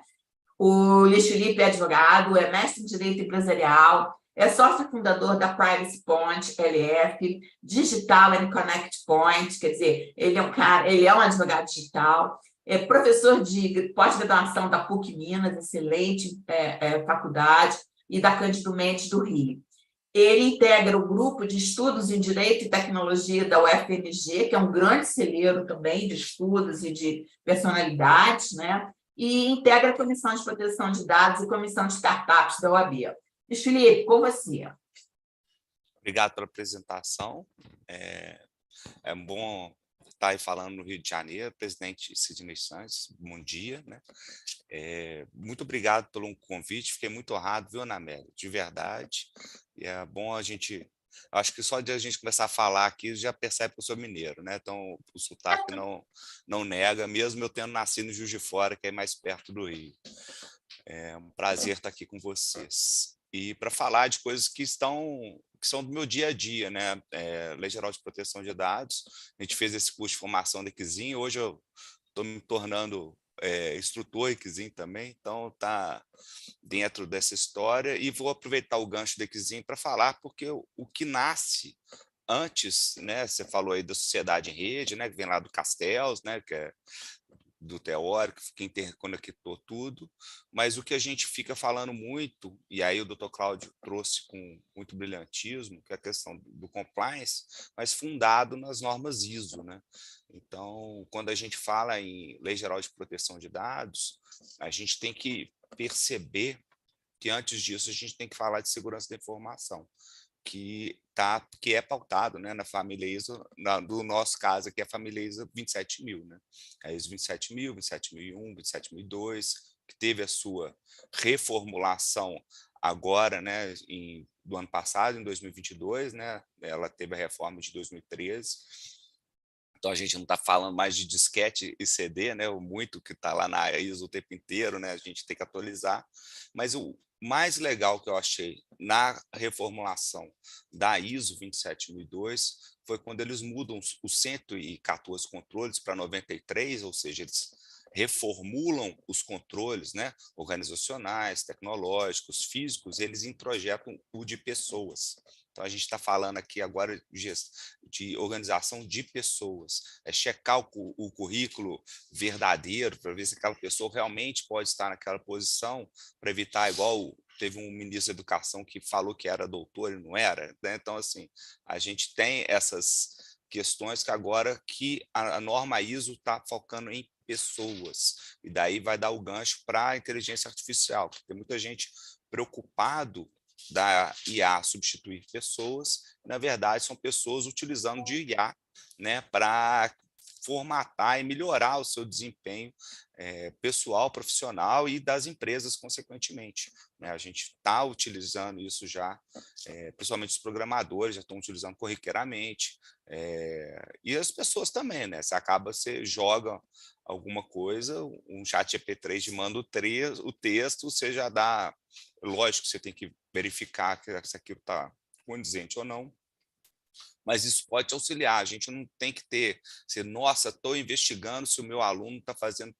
O Luiz Felipe é advogado, é mestre em Direito Empresarial, é sócio fundador da Privacy Point LF, Digital and Connect Point, quer dizer, ele é um advogado digital, é professor de pós-graduação da PUC Minas, excelente faculdade, e da Cândido Mendes do Rio. Ele integra o grupo de estudos em Direito e Tecnologia da UFMG, que é um grande celeiro também de estudos e de personalidades, né? E integra a Comissão de Proteção de Dados e Comissão de Startups da OAB. Luiz Felipe, com você. Obrigado pela apresentação. É bom estar aí falando no Rio de Janeiro, presidente Sidney Santos, bom dia, né? Muito obrigado pelo convite, fiquei muito honrado, viu, Ana Amélia? De verdade. E é bom a gente... Acho que só de a gente começar a falar aqui, já percebe que eu sou mineiro, né? Então, o sotaque não nega, mesmo eu tendo nascido em Juiz de Fora, que é mais perto do Rio. É um prazer estar aqui com vocês. E para falar de coisas que são do meu dia a dia, né? Lei Geral de Proteção de Dados, a gente fez esse curso de formação da Exim, hoje eu estou me tornando instrutor Exim também, então está dentro dessa história, e vou aproveitar o gancho da Exim para falar, porque o que nasce antes, né, você falou aí da sociedade em rede, né, que vem lá do Castells, né, que é do teórico, que interconectou tudo, mas o que a gente fica falando muito, e aí o Dr. Cláudio trouxe com muito brilhantismo, que é a questão do compliance, mas fundado nas normas ISO, né? Então, quando a gente fala em Lei Geral de Proteção de Dados, a gente tem que perceber que antes disso a gente tem que falar de segurança da informação, que é pautado, né, na família ISO, do nosso caso aqui, a família ISO 27000, né? A ISO 27000, 27001, 27002, que teve a sua reformulação agora, né, do ano passado, em 2022, né? Ela teve a reforma de 2013. Então, a gente não está falando mais de disquete e CD, né? Muito que está lá na ISO o tempo inteiro, né? A gente tem que atualizar. Mas o mais legal que eu achei na reformulação da ISO 27002 foi quando eles mudam os 114 controles para 93, ou seja, eles reformulam os controles, né, organizacionais, tecnológicos, físicos, eles introjetam o de pessoas. Então, a gente está falando aqui agora de organização de pessoas, checar o currículo verdadeiro para ver se aquela pessoa realmente pode estar naquela posição, para evitar, igual teve um ministro da Educação que falou que era doutor e não era, né? Então, assim, a gente tem essas questões que agora que a norma ISO está focando em pessoas, e daí vai dar o gancho para a inteligência artificial, porque tem muita gente preocupado da IA substituir pessoas, na verdade são pessoas utilizando de IA, né, para formatar e melhorar o seu desempenho pessoal, profissional e das empresas, consequentemente, né? A gente está utilizando isso já, principalmente os programadores já estão utilizando corriqueiramente, e as pessoas também, né? Você joga alguma coisa, um chat GPT te manda o texto, você já dá, lógico que você tem que verificar se aquilo está condizente ou não, mas isso pode te auxiliar. A gente não tem que nossa, estou investigando se o meu aluno está fazendo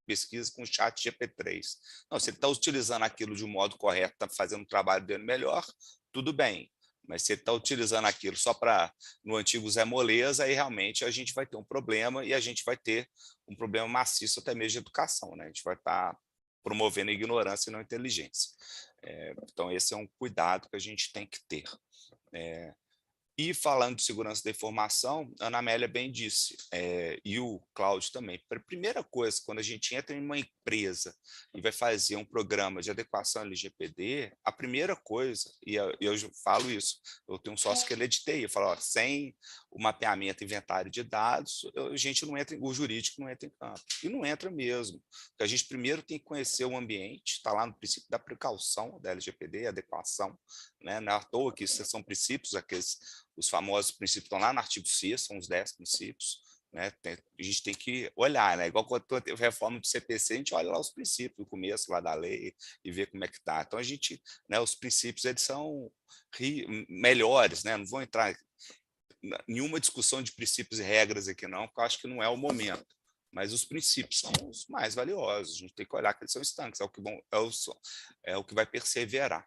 pesquisa com o chat GPT-3. Não, se ele está utilizando aquilo de um modo correto, está fazendo o trabalho dele melhor, tudo bem. Mas se ele está utilizando aquilo só para no antigo Zé Moleza, aí realmente a gente vai ter um problema e a gente vai ter um problema maciço até mesmo de educação, né? A gente vai estar promovendo a ignorância e não a inteligência. Então, esse é um cuidado que a gente tem que ter. E falando de segurança da informação, a Ana Amélia bem disse, e o Cláudio também. A primeira coisa, quando a gente entra em uma empresa e vai fazer um programa de adequação LGPD, a primeira coisa, e eu falo isso, eu tenho um sócio que ele é de TI, eu falo, ó, sem o mapeamento, inventário de dados, a gente não entra, o jurídico não entra em campo. E não entra mesmo. Porque a gente primeiro tem que conhecer o ambiente, está lá no princípio da precaução da LGPD, adequação, né? Não é à toa que esses são princípios, os famosos princípios estão lá no artigo 6º, são os 10 princípios, né? A gente tem que olhar, né? Igual quando teve reforma do CPC, a gente olha lá os princípios, no começo lá da lei, e vê como é que está. Então, a gente, né, os princípios, eles são melhores, né? Não vou entrar em nenhuma discussão de princípios e regras aqui, não, porque eu acho que não é o momento. Mas os princípios são os mais valiosos, a gente tem que olhar que eles são estanques, é o que vai perseverar.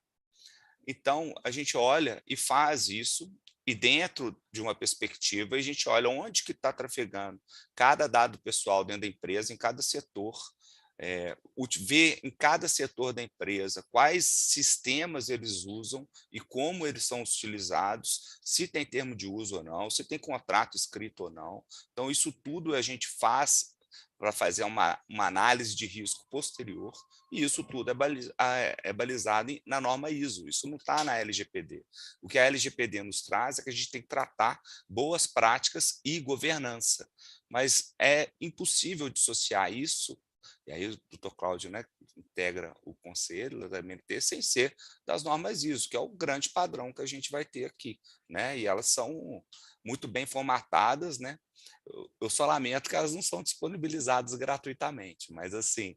Então, a gente olha e faz isso, e dentro de uma perspectiva, a gente olha onde que está trafegando cada dado pessoal dentro da empresa, em cada setor, ver em cada setor da empresa quais sistemas eles usam e como eles são utilizados, se tem termo de uso ou não, se tem contrato escrito ou não. Então, isso tudo a gente faz para fazer uma análise de risco posterior, e isso tudo é balizado na norma ISO, isso não está na LGPD. O que a LGPD nos traz é que a gente tem que tratar boas práticas e governança, mas é impossível dissociar isso, e aí o Dr. Cláudio, né, integra o conselho da MNT sem ser das normas ISO, que é o grande padrão que a gente vai ter aqui, né, e elas são muito bem formatadas, né. Eu só lamento que elas não são disponibilizadas gratuitamente, mas assim,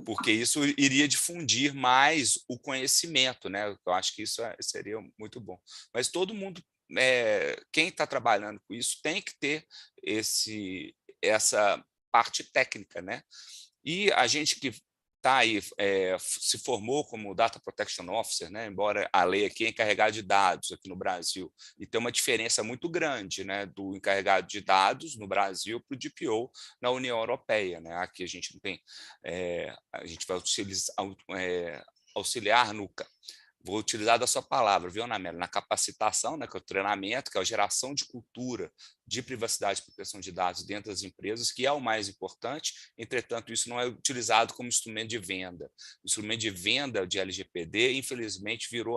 porque isso iria difundir mais o conhecimento, né? Eu acho que isso seria muito bom. Mas todo mundo, quem está trabalhando com isso, tem que ter essa parte técnica, né? E a gente que está aí, se formou como Data Protection Officer, né? Embora a lei aqui é encarregada de dados aqui no Brasil, e tem uma diferença muito grande, né, do encarregado de dados no Brasil para o DPO na União Europeia, né? Aqui a gente não tem, a gente vai auxiliar no... Vou utilizar da sua palavra, viu, Ana Amélia? Na capacitação, né, que é o treinamento, que é a geração de cultura de privacidade e proteção de dados dentro das empresas, que é o mais importante. Entretanto, isso não é utilizado como instrumento de venda. O instrumento de venda de LGPD, infelizmente, virou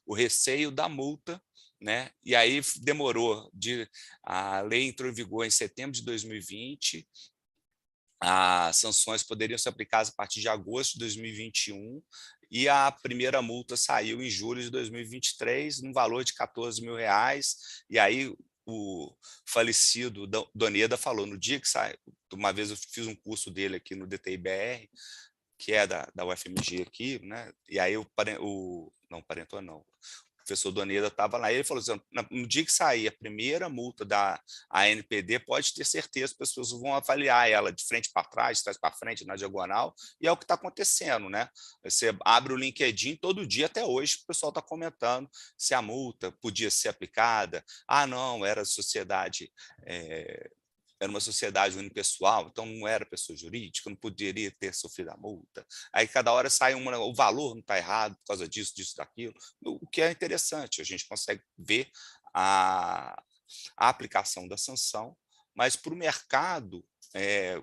o receio da multa, né? E aí demorou. A lei entrou em vigor em setembro de 2020, as sanções poderiam ser aplicadas a partir de agosto de 2021, e a primeira multa saiu em julho de 2023, no valor de R$14 mil, e aí o falecido Doneda falou, no dia que sai, uma vez eu fiz um curso dele aqui no DTI-BR, que é da UFMG aqui, né? E aí não, parentor não, o professor Doneda estava lá, e ele falou assim, no dia que sair a primeira multa da ANPD, pode ter certeza que as pessoas vão avaliar ela de frente para trás, de trás para frente, na diagonal, e é o que está acontecendo, né? Você abre o LinkedIn todo dia, até hoje, o pessoal está comentando se a multa podia ser aplicada, não, era sociedade... era uma sociedade unipessoal, então não era pessoa jurídica, não poderia ter sofrido a multa. Aí cada hora sai o valor não está errado por causa disso, daquilo, o que é interessante, a gente consegue ver a aplicação da sanção, mas para o mercado,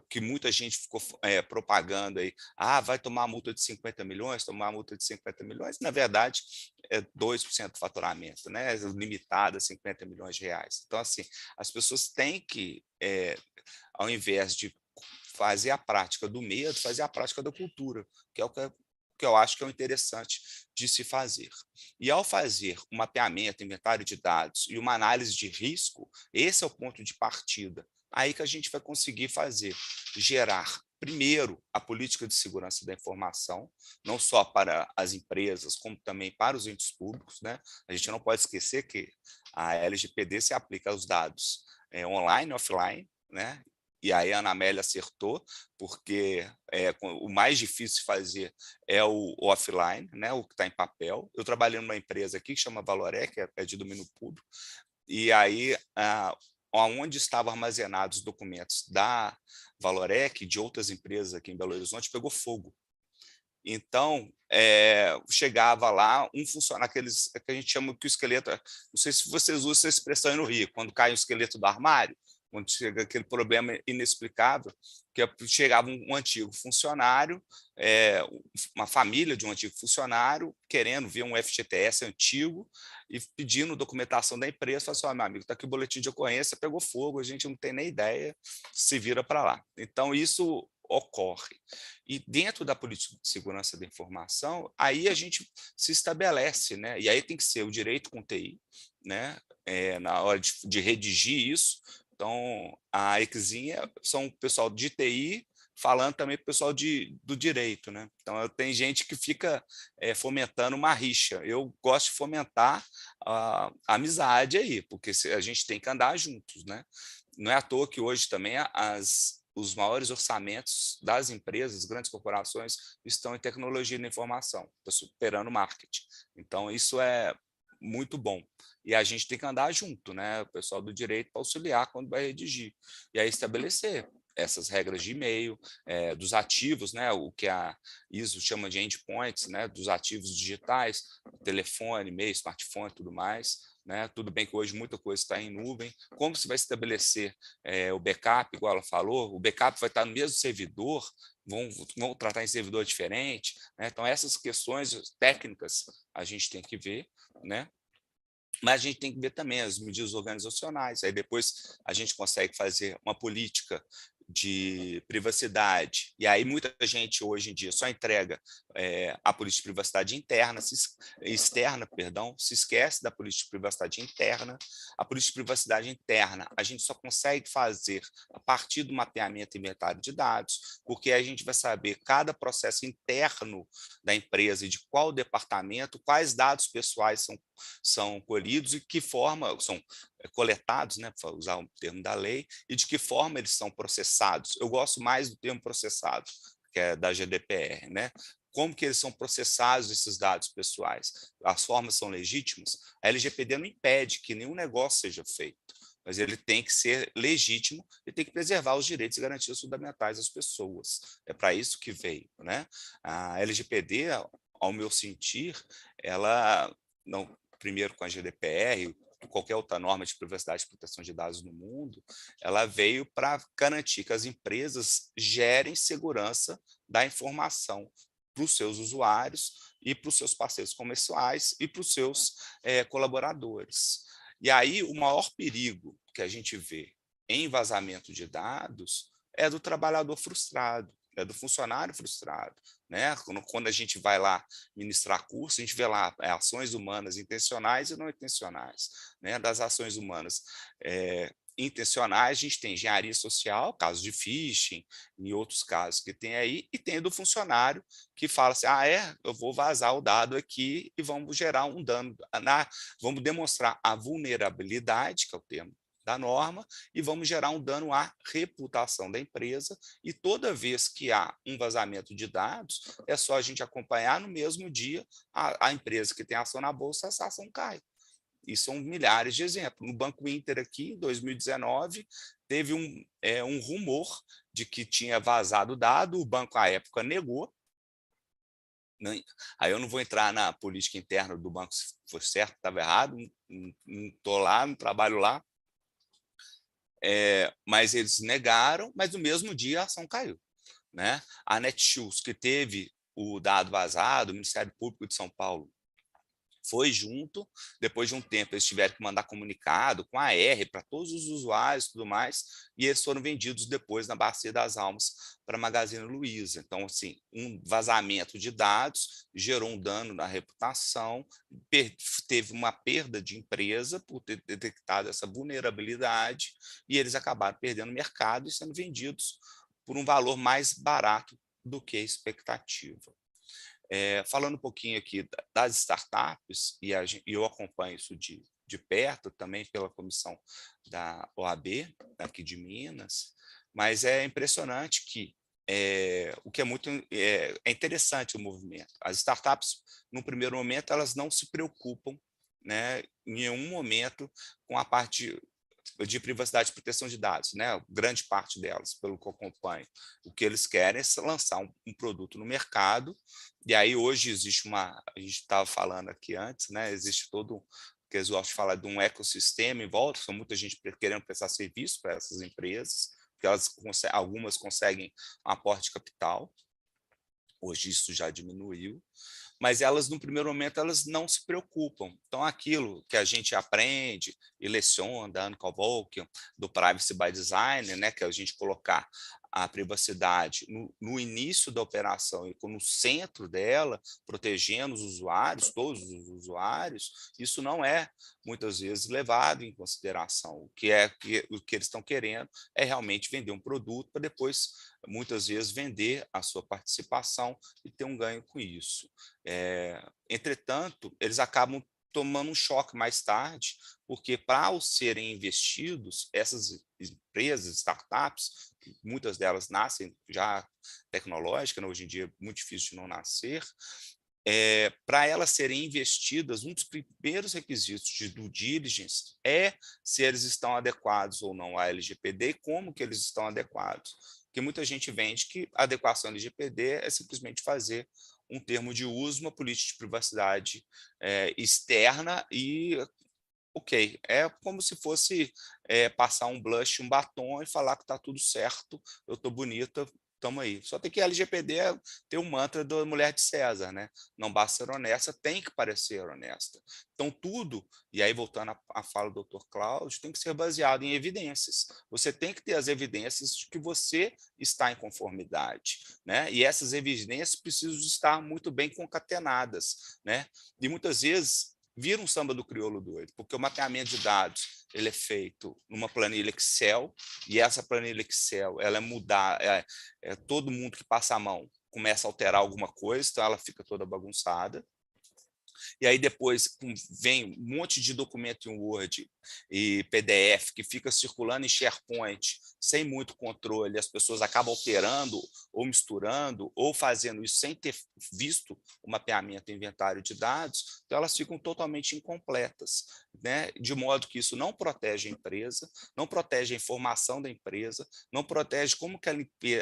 que muita gente ficou propagando aí, vai tomar multa de 50 milhões, tomar multa de 50 milhões, na verdade, é 2% do faturamento, né? Limitado a 50 milhões de reais. Então, assim, as pessoas têm que, ao invés de fazer a prática do medo, fazer a prática da cultura, que é o que eu acho que é o interessante de se fazer. E ao fazer um mapeamento, inventário de dados e uma análise de risco, esse é o ponto de partida. Aí que a gente vai conseguir gerar, primeiro, a política de segurança da informação, não só para as empresas, como também para os entes públicos, né? A gente não pode esquecer que a LGPD se aplica aos dados online e offline, né? e aí a Ana Amélia acertou, porque o mais difícil de fazer é o offline, né, o que está em papel. Eu trabalhei numa empresa aqui que chama Valorec, que é de domínio público, e aí onde estavam armazenados os documentos da Valorec, de outras empresas aqui em Belo Horizonte, pegou fogo. Então, chegava lá um funcionário, aqueles que a gente chama que o esqueleto, não sei se vocês usam essa expressão aí no Rio, quando cai o esqueleto do armário, quando chega aquele problema inexplicável, que chegava um antigo funcionário, uma família de um antigo funcionário, querendo ver um FGTS antigo e pedindo documentação da empresa, falou assim, meu amigo, está aqui o boletim de ocorrência, pegou fogo, a gente não tem nem ideia, se vira para lá. Então, isso ocorre. E dentro da política de segurança da informação, aí a gente se estabelece, né? E aí tem que ser o direito com TI, né? Na hora de redigir isso. Então, a ECzinha são o pessoal de TI falando também para o pessoal do direito, né? Então, tem gente que fica fomentando uma rixa. Eu gosto de fomentar a amizade aí, porque a gente tem que andar juntos, né? Não é à toa que hoje também os maiores orçamentos das empresas, grandes corporações, estão em tecnologia da informação, está superando o marketing. Então, isso é muito bom. E a gente tem que andar junto, né? O pessoal do direito para auxiliar quando vai redigir. E aí estabelecer essas regras de e-mail, dos ativos, né? O que a ISO chama de endpoints, né? Dos ativos digitais, telefone, e-mail, smartphone e tudo mais. Né? Tudo bem que hoje muita coisa está em nuvem. Como se vai estabelecer o backup, igual ela falou? O backup vai estar no mesmo servidor, vão tratar em servidor diferente. Né? Então, essas questões técnicas a gente tem que ver, né? Mas a gente tem que ver também as medidas organizacionais. Aí depois a gente consegue fazer uma política de privacidade. E aí muita gente hoje em dia só entrega a política de privacidade externa, se esquece da política de privacidade interna. A política de privacidade interna a gente só consegue fazer a partir do mapeamento e inventário de dados, porque a gente vai saber cada processo interno da empresa e de qual departamento, quais dados pessoais são colhidos e que forma são coletados, né, para usar o termo da lei, e de que forma eles são processados. Eu gosto mais do termo processado, que é da GDPR, né? Como que eles são processados, esses dados pessoais? As formas são legítimas? A LGPD não impede que nenhum negócio seja feito, mas ele tem que ser legítimo e tem que preservar os direitos e garantias fundamentais das pessoas. É para isso que veio, né? A LGPD, ao meu sentir, ela não, primeiro com a GDPR, qualquer outra norma de privacidade e proteção de dados no mundo, ela veio para garantir que as empresas gerem segurança da informação para os seus usuários e para os seus parceiros comerciais e para os seus colaboradores. E aí o maior perigo que a gente vê em vazamento de dados é do trabalhador frustrado, é do funcionário frustrado. Né? Quando a gente vai lá ministrar curso, a gente vê lá ações humanas intencionais e não intencionais. Né? Das ações humanas intencionais, a gente tem engenharia social, casos de phishing, e outros casos que tem aí, e tem do funcionário que fala assim, eu vou vazar o dado aqui e vamos gerar um dano, vamos demonstrar a vulnerabilidade, que é o termo da norma, e vamos gerar um dano à reputação da empresa, e toda vez que há um vazamento de dados, é só a gente acompanhar no mesmo dia a empresa que tem ação na bolsa, essa ação cai. E são milhares de exemplos. No Banco Inter aqui, em 2019, teve um rumor de que tinha vazado dado, o banco à época negou. Aí eu não vou entrar na política interna do banco se foi certo, estava errado, não estou lá, não trabalho lá. Mas eles negaram, mas no mesmo dia a ação caiu. Né? A Netshoes, que teve o dado vazado, o Ministério Público de São Paulo foi junto, depois de um tempo eles tiveram que mandar comunicado com a R para todos os usuários e tudo mais, e eles foram vendidos depois na Bacia das Almas para a Magazine Luiza. Então, assim, um vazamento de dados gerou um dano na reputação, teve uma perda de empresa por ter detectado essa vulnerabilidade, e eles acabaram perdendo o mercado e sendo vendidos por um valor mais barato do que a expectativa. Falando um pouquinho aqui das startups, e eu acompanho isso de perto também pela comissão da OAB, aqui de Minas, Mas é impressionante que o que é muito interessante o movimento. As startups, no primeiro momento, elas não se preocupam, né, em nenhum momento com a parte de privacidade e proteção de dados, né? Grande parte delas, pelo que eu acompanho. O que eles querem é lançar um produto no mercado, e aí hoje existe a gente estava falando aqui antes, né? Existe todo, que eles gostam de falar de um ecossistema em volta, são muita gente querendo prestar serviço para essas empresas, porque algumas conseguem um aporte de capital, hoje isso já diminuiu, mas elas, no primeiro momento, elas não se preocupam. Então, aquilo que a gente aprende e leciona da Anne Cavoukian, do Privacy by Design, né, que é a gente colocar a privacidade no início da operação e no centro dela, protegendo os usuários, todos os usuários, isso não é, muitas vezes, levado em consideração. O que eles estão querendo é realmente vender um produto para depois, muitas vezes, vender a sua participação e ter um ganho com isso. Entretanto, eles acabam tomando um choque mais tarde, porque para serem investidos, essas empresas, startups, muitas delas nascem já tecnológicas, né? Hoje em dia é muito difícil de não nascer, para elas serem investidas, um dos primeiros requisitos de due diligence é se eles estão adequados ou não à LGPD e como que eles estão adequados. Porque muita gente vende que a adequação à LGPD é simplesmente fazer um termo de uso, uma política de privacidade externa e, ok, é como se fosse passar um blush, um batom e falar que está tudo certo, eu estou bonita, estamos aí. Só tem que a LGPD ter o mantra da mulher de César, né? Não basta ser honesta, tem que parecer honesta. Então, tudo, e aí voltando à fala do Dr. Cláudio, tem que ser baseado em evidências. Você tem que ter as evidências de que você está em conformidade, né? E essas evidências precisam estar muito bem concatenadas, né? E muitas vezes vira um samba do crioulo doido, porque o mapeamento de dados ele é feito numa planilha Excel, e essa planilha Excel ela todo mundo que passa a mão começa a alterar alguma coisa, então ela fica toda bagunçada. E aí depois vem um monte de documento em Word e PDF que fica circulando em SharePoint sem muito controle, as pessoas acabam alterando ou misturando ou fazendo isso sem ter visto o mapeamento e inventário de dados, então elas ficam totalmente incompletas, né? De modo que isso não protege a empresa, não protege a informação da empresa, não protege como que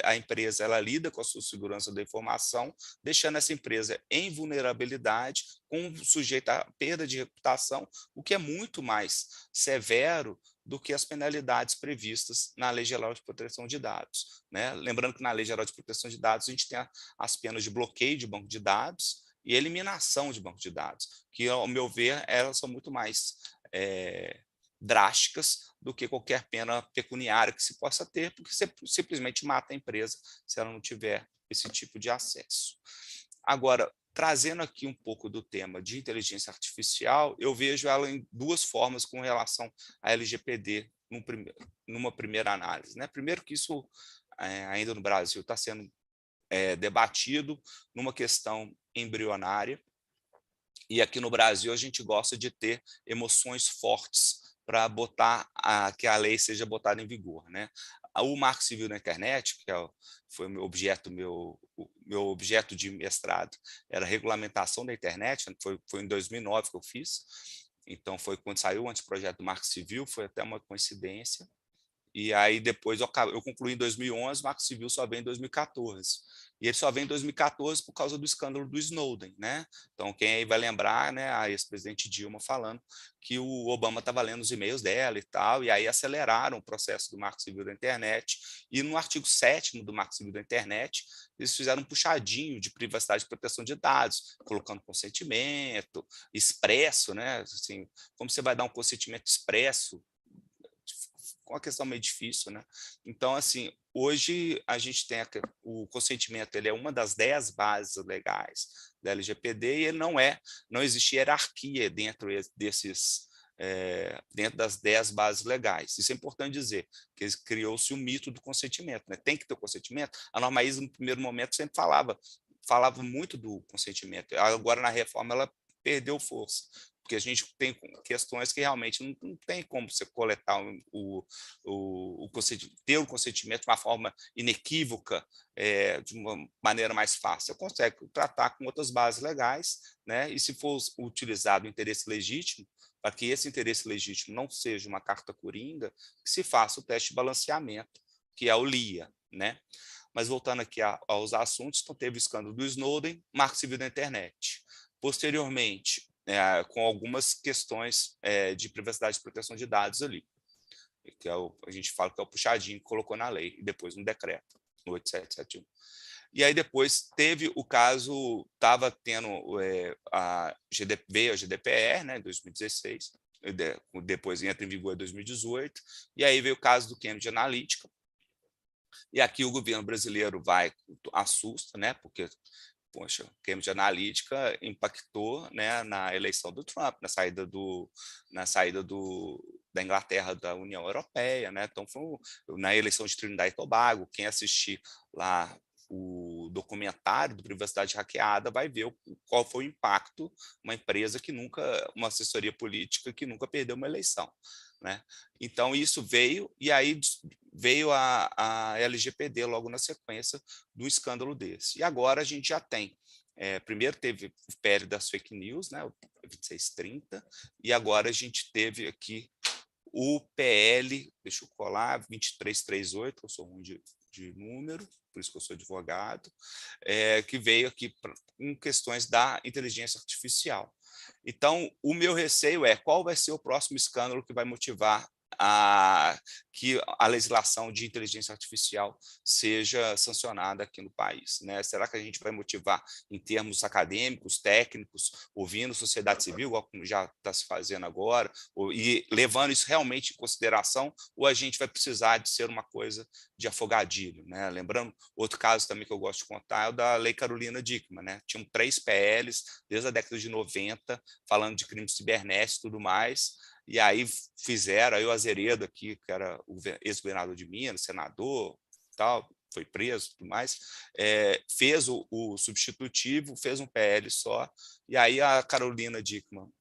a empresa ela lida com a sua segurança da informação, deixando essa empresa em vulnerabilidade, sujeita à perda de reputação, o que é muito mais severo do que as penalidades previstas na Lei Geral de Proteção de Dados, né? Lembrando que na Lei Geral de Proteção de Dados a gente tem as penas de bloqueio de banco de dados e eliminação de banco de dados, que, ao meu ver, elas são muito mais drásticas do que qualquer pena pecuniária que se possa ter, porque você simplesmente mata a empresa se ela não tiver esse tipo de acesso. Agora, trazendo aqui um pouco do tema de inteligência artificial, eu vejo ela em duas formas com relação à LGPD numa primeira análise, né? Primeiro que isso, ainda no Brasil, está sendo debatido numa questão embrionária, e aqui no Brasil a gente gosta de ter emoções fortes para botar que a lei seja botada em vigor, né? O Marco Civil da Internet, que foi meu objeto de mestrado, era a regulamentação da internet, foi em 2009 que eu fiz, então foi quando saiu o anteprojeto do Marco Civil, foi até uma coincidência, e aí depois eu concluí em 2011, o Marco Civil só vem em 2014. E ele só vem em 2014 por causa do escândalo do Snowden, né? Então, quem aí vai lembrar, né, a ex-presidente Dilma falando que o Obama estava lendo os e-mails dela e tal, e aí aceleraram o processo do Marco Civil da Internet, e no artigo 7º do Marco Civil da Internet, eles fizeram um puxadinho de privacidade e proteção de dados, colocando consentimento expresso, né? Assim, como você vai dar um consentimento expresso? Uma questão meio difícil, né? Então, assim, hoje a gente tem o consentimento, ele é uma das 10 bases legais da LGPD e ele não existe hierarquia dentro das 10 bases legais. Isso é importante dizer, que criou-se o mito do consentimento, né? Tem que ter o consentimento. A Norma ISO, no primeiro momento, sempre falava muito do consentimento. Agora, na reforma, ela perdeu força, porque a gente tem questões que realmente não tem como você coletar ter o consentimento de uma forma inequívoca, de uma maneira mais fácil. Você consegue tratar com outras bases legais, né? E se for utilizado o interesse legítimo, para que esse interesse legítimo não seja uma carta coringa, que se faça o teste de balanceamento, que é o LIA, né? Mas voltando aqui aos assuntos, então teve o escândalo do Snowden, Marco Civil da Internet. Posteriormente, com algumas questões de privacidade e proteção de dados ali, que a gente fala que é o puxadinho que colocou na lei, e depois no decreto, no 8771. E aí depois teve o caso, estava tendo a GDPR, né, em 2016, depois entra em vigor em 2018, e aí veio o caso do Cambridge Analytica, e aqui o governo brasileiro assusta, né, porque, poxa, Cambridge Analytica impactou, né, na eleição do Trump, na saída da Inglaterra da União Europeia, né? Então, na eleição de Trinidad e Tobago, quem assistir lá o documentário do Privacidade Hackeada vai ver qual foi o impacto, uma assessoria política que nunca perdeu uma eleição, né? Então, isso veio, e aí veio a LGPD logo na sequência do escândalo desse. E agora a gente já tem, primeiro teve o PL das fake news, né, o 2630, e agora a gente teve aqui o PL, deixa eu colar, 2338, eu sou ruim de número, por isso que eu sou advogado, que veio aqui com questões da inteligência artificial. Então, o meu receio é qual vai ser o próximo escândalo que vai motivar que a legislação de inteligência artificial seja sancionada aqui no país, né? Será que a gente vai motivar em termos acadêmicos, técnicos, ouvindo sociedade civil, igual como já está se fazendo agora, e levando isso realmente em consideração, ou a gente vai precisar de ser uma coisa de afogadilho, né? Lembrando, outro caso também que eu gosto de contar é o da Lei Carolina Dickmann, né? Tinham 3 PLs desde a década de 90, falando de crimes cibernéticos e tudo mais, e aí fizeram, aí o Azeredo aqui, que era o ex-governador de Minas, senador, tal, foi preso e tudo mais, fez o substitutivo, fez um PL só, e aí a Carolina Dickmann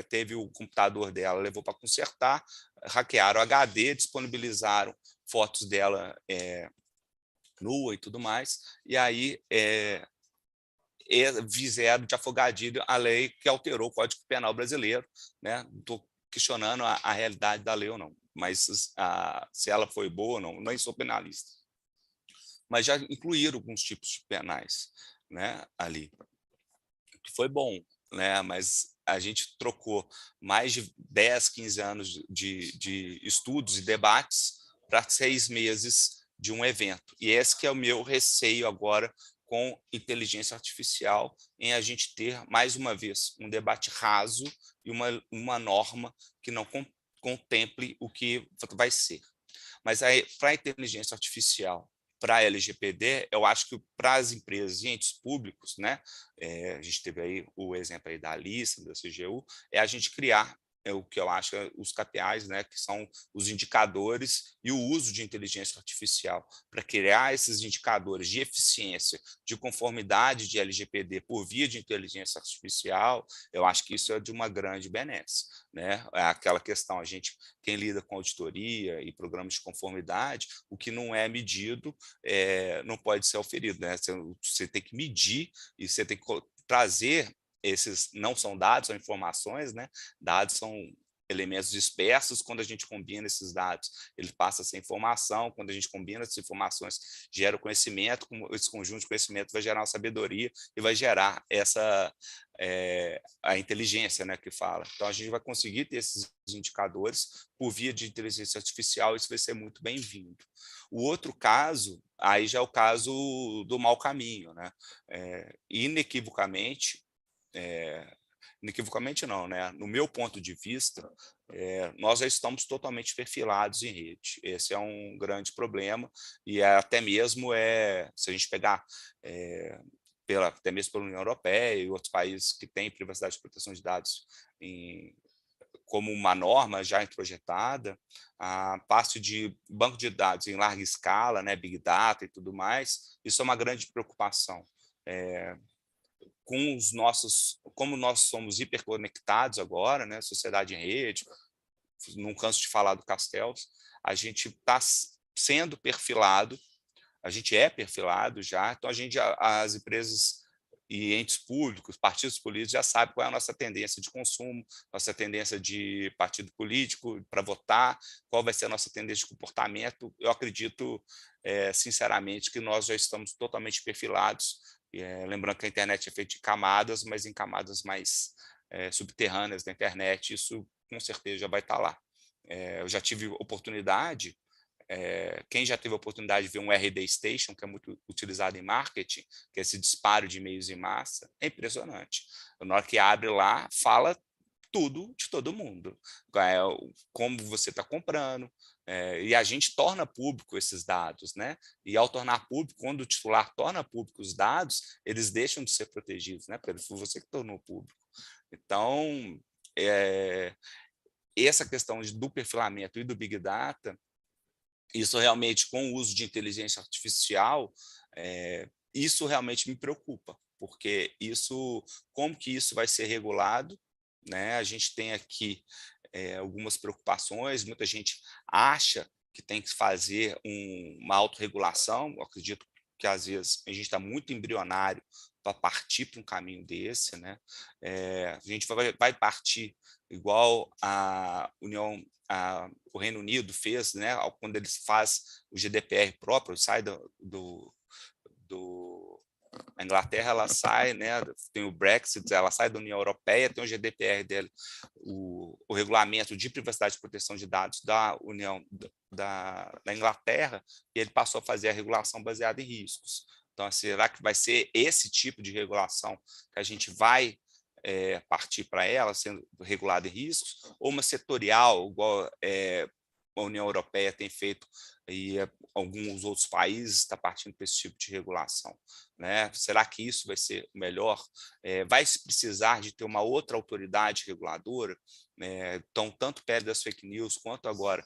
teve o computador dela, levou para consertar, hackearam o HD, disponibilizaram fotos dela nua e tudo mais, e aí fizeram de afogadilho a lei que alterou o Código Penal brasileiro, né? Não estou questionando a realidade da lei ou não, mas se ela foi boa ou não, nem sou penalista. Mas já incluíram alguns tipos de penais, né, ali, que foi bom, né, mas a gente trocou mais de 10, 15 anos de estudos e debates para 6 meses de um evento. E esse que é o meu receio agora com inteligência artificial, em a gente ter, mais uma vez, um debate raso e uma norma que não contemple o que vai ser. Mas aí, para a inteligência artificial, para a LGPD, eu acho que para as empresas e entes públicos, né, a gente teve aí o exemplo aí da Alissa, da CGU, é a gente criar o que eu acho os KPIs, né, que são os indicadores e o uso de inteligência artificial para criar esses indicadores de eficiência, de conformidade de LGPD por via de inteligência artificial. Eu acho que isso é de uma grande benesse, né? É aquela questão, quem lida com auditoria e programas de conformidade, o que não é medido não pode ser oferido, né? Você tem que medir e você tem que trazer esses, não são dados, são informações, né? Dados são elementos dispersos. Quando a gente combina esses dados, ele passa a ser informação. Quando a gente combina essas informações, gera o conhecimento. Esse conjunto de conhecimento vai gerar uma sabedoria e vai gerar a inteligência, né, que fala. Então, a gente vai conseguir ter esses indicadores por via de inteligência artificial, isso vai ser muito bem-vindo. O outro caso, aí já é o caso do mau caminho, né? Inequivocamente não, né? No meu ponto de vista, nós já estamos totalmente perfilados em rede. Esse é um grande problema, e até mesmo se a gente pegar até mesmo pela União Europeia e outros países que têm privacidade e proteção de dados como uma norma já introjetada, a parte de banco de dados em larga escala, né, Big Data e tudo mais, isso é uma grande preocupação. como nós somos hiperconectados agora, né, sociedade em rede, não canso de falar do Castells, a gente está sendo perfilado, a gente é perfilado já, então as empresas e entes públicos, partidos políticos já sabem qual é a nossa tendência de consumo, nossa tendência de partido político para votar, qual vai ser a nossa tendência de comportamento. Eu acredito, sinceramente, que nós já estamos totalmente perfilados, lembrando que a internet é feita de camadas, mas em camadas mais subterrâneas da internet, isso com certeza já vai estar lá. Eu já tive oportunidade, quem já teve a oportunidade de ver um RD Station, que é muito utilizado em marketing, que é esse disparo de e-mails em massa, é impressionante. Na hora que abre lá, fala tudo de todo mundo, como você está comprando, e a gente torna público esses dados, né? E ao tornar público, quando o titular torna público os dados, eles deixam de ser protegidos, né? Porque foi você que tornou público. Então, essa questão do perfilamento e do Big Data, isso realmente, com o uso de inteligência artificial, isso realmente me preocupa, porque como que isso vai ser regulado, né? A gente tem aqui algumas preocupações, muita gente acha que tem que fazer uma autorregulação, eu acredito que às vezes a gente está muito embrionário para partir para um caminho desse, né? A gente vai partir igual o Reino Unido fez, né? Quando eles fazem o GDPR próprio, sai a Inglaterra, ela sai, né? Tem o Brexit, ela sai da União Europeia, tem o GDPR dele, o regulamento de privacidade e proteção de dados da União da Inglaterra, e ele passou a fazer a regulação baseada em riscos. Então, será que vai ser esse tipo de regulação que a gente vai partir para ela, sendo regulada em riscos, ou uma setorial, igual a União Europeia tem feito e alguns outros países estão partindo para esse tipo de regulação, né? Será que isso vai ser melhor? Vai se precisar de ter uma outra autoridade reguladora? Então, tanto o PL das fake news quanto agora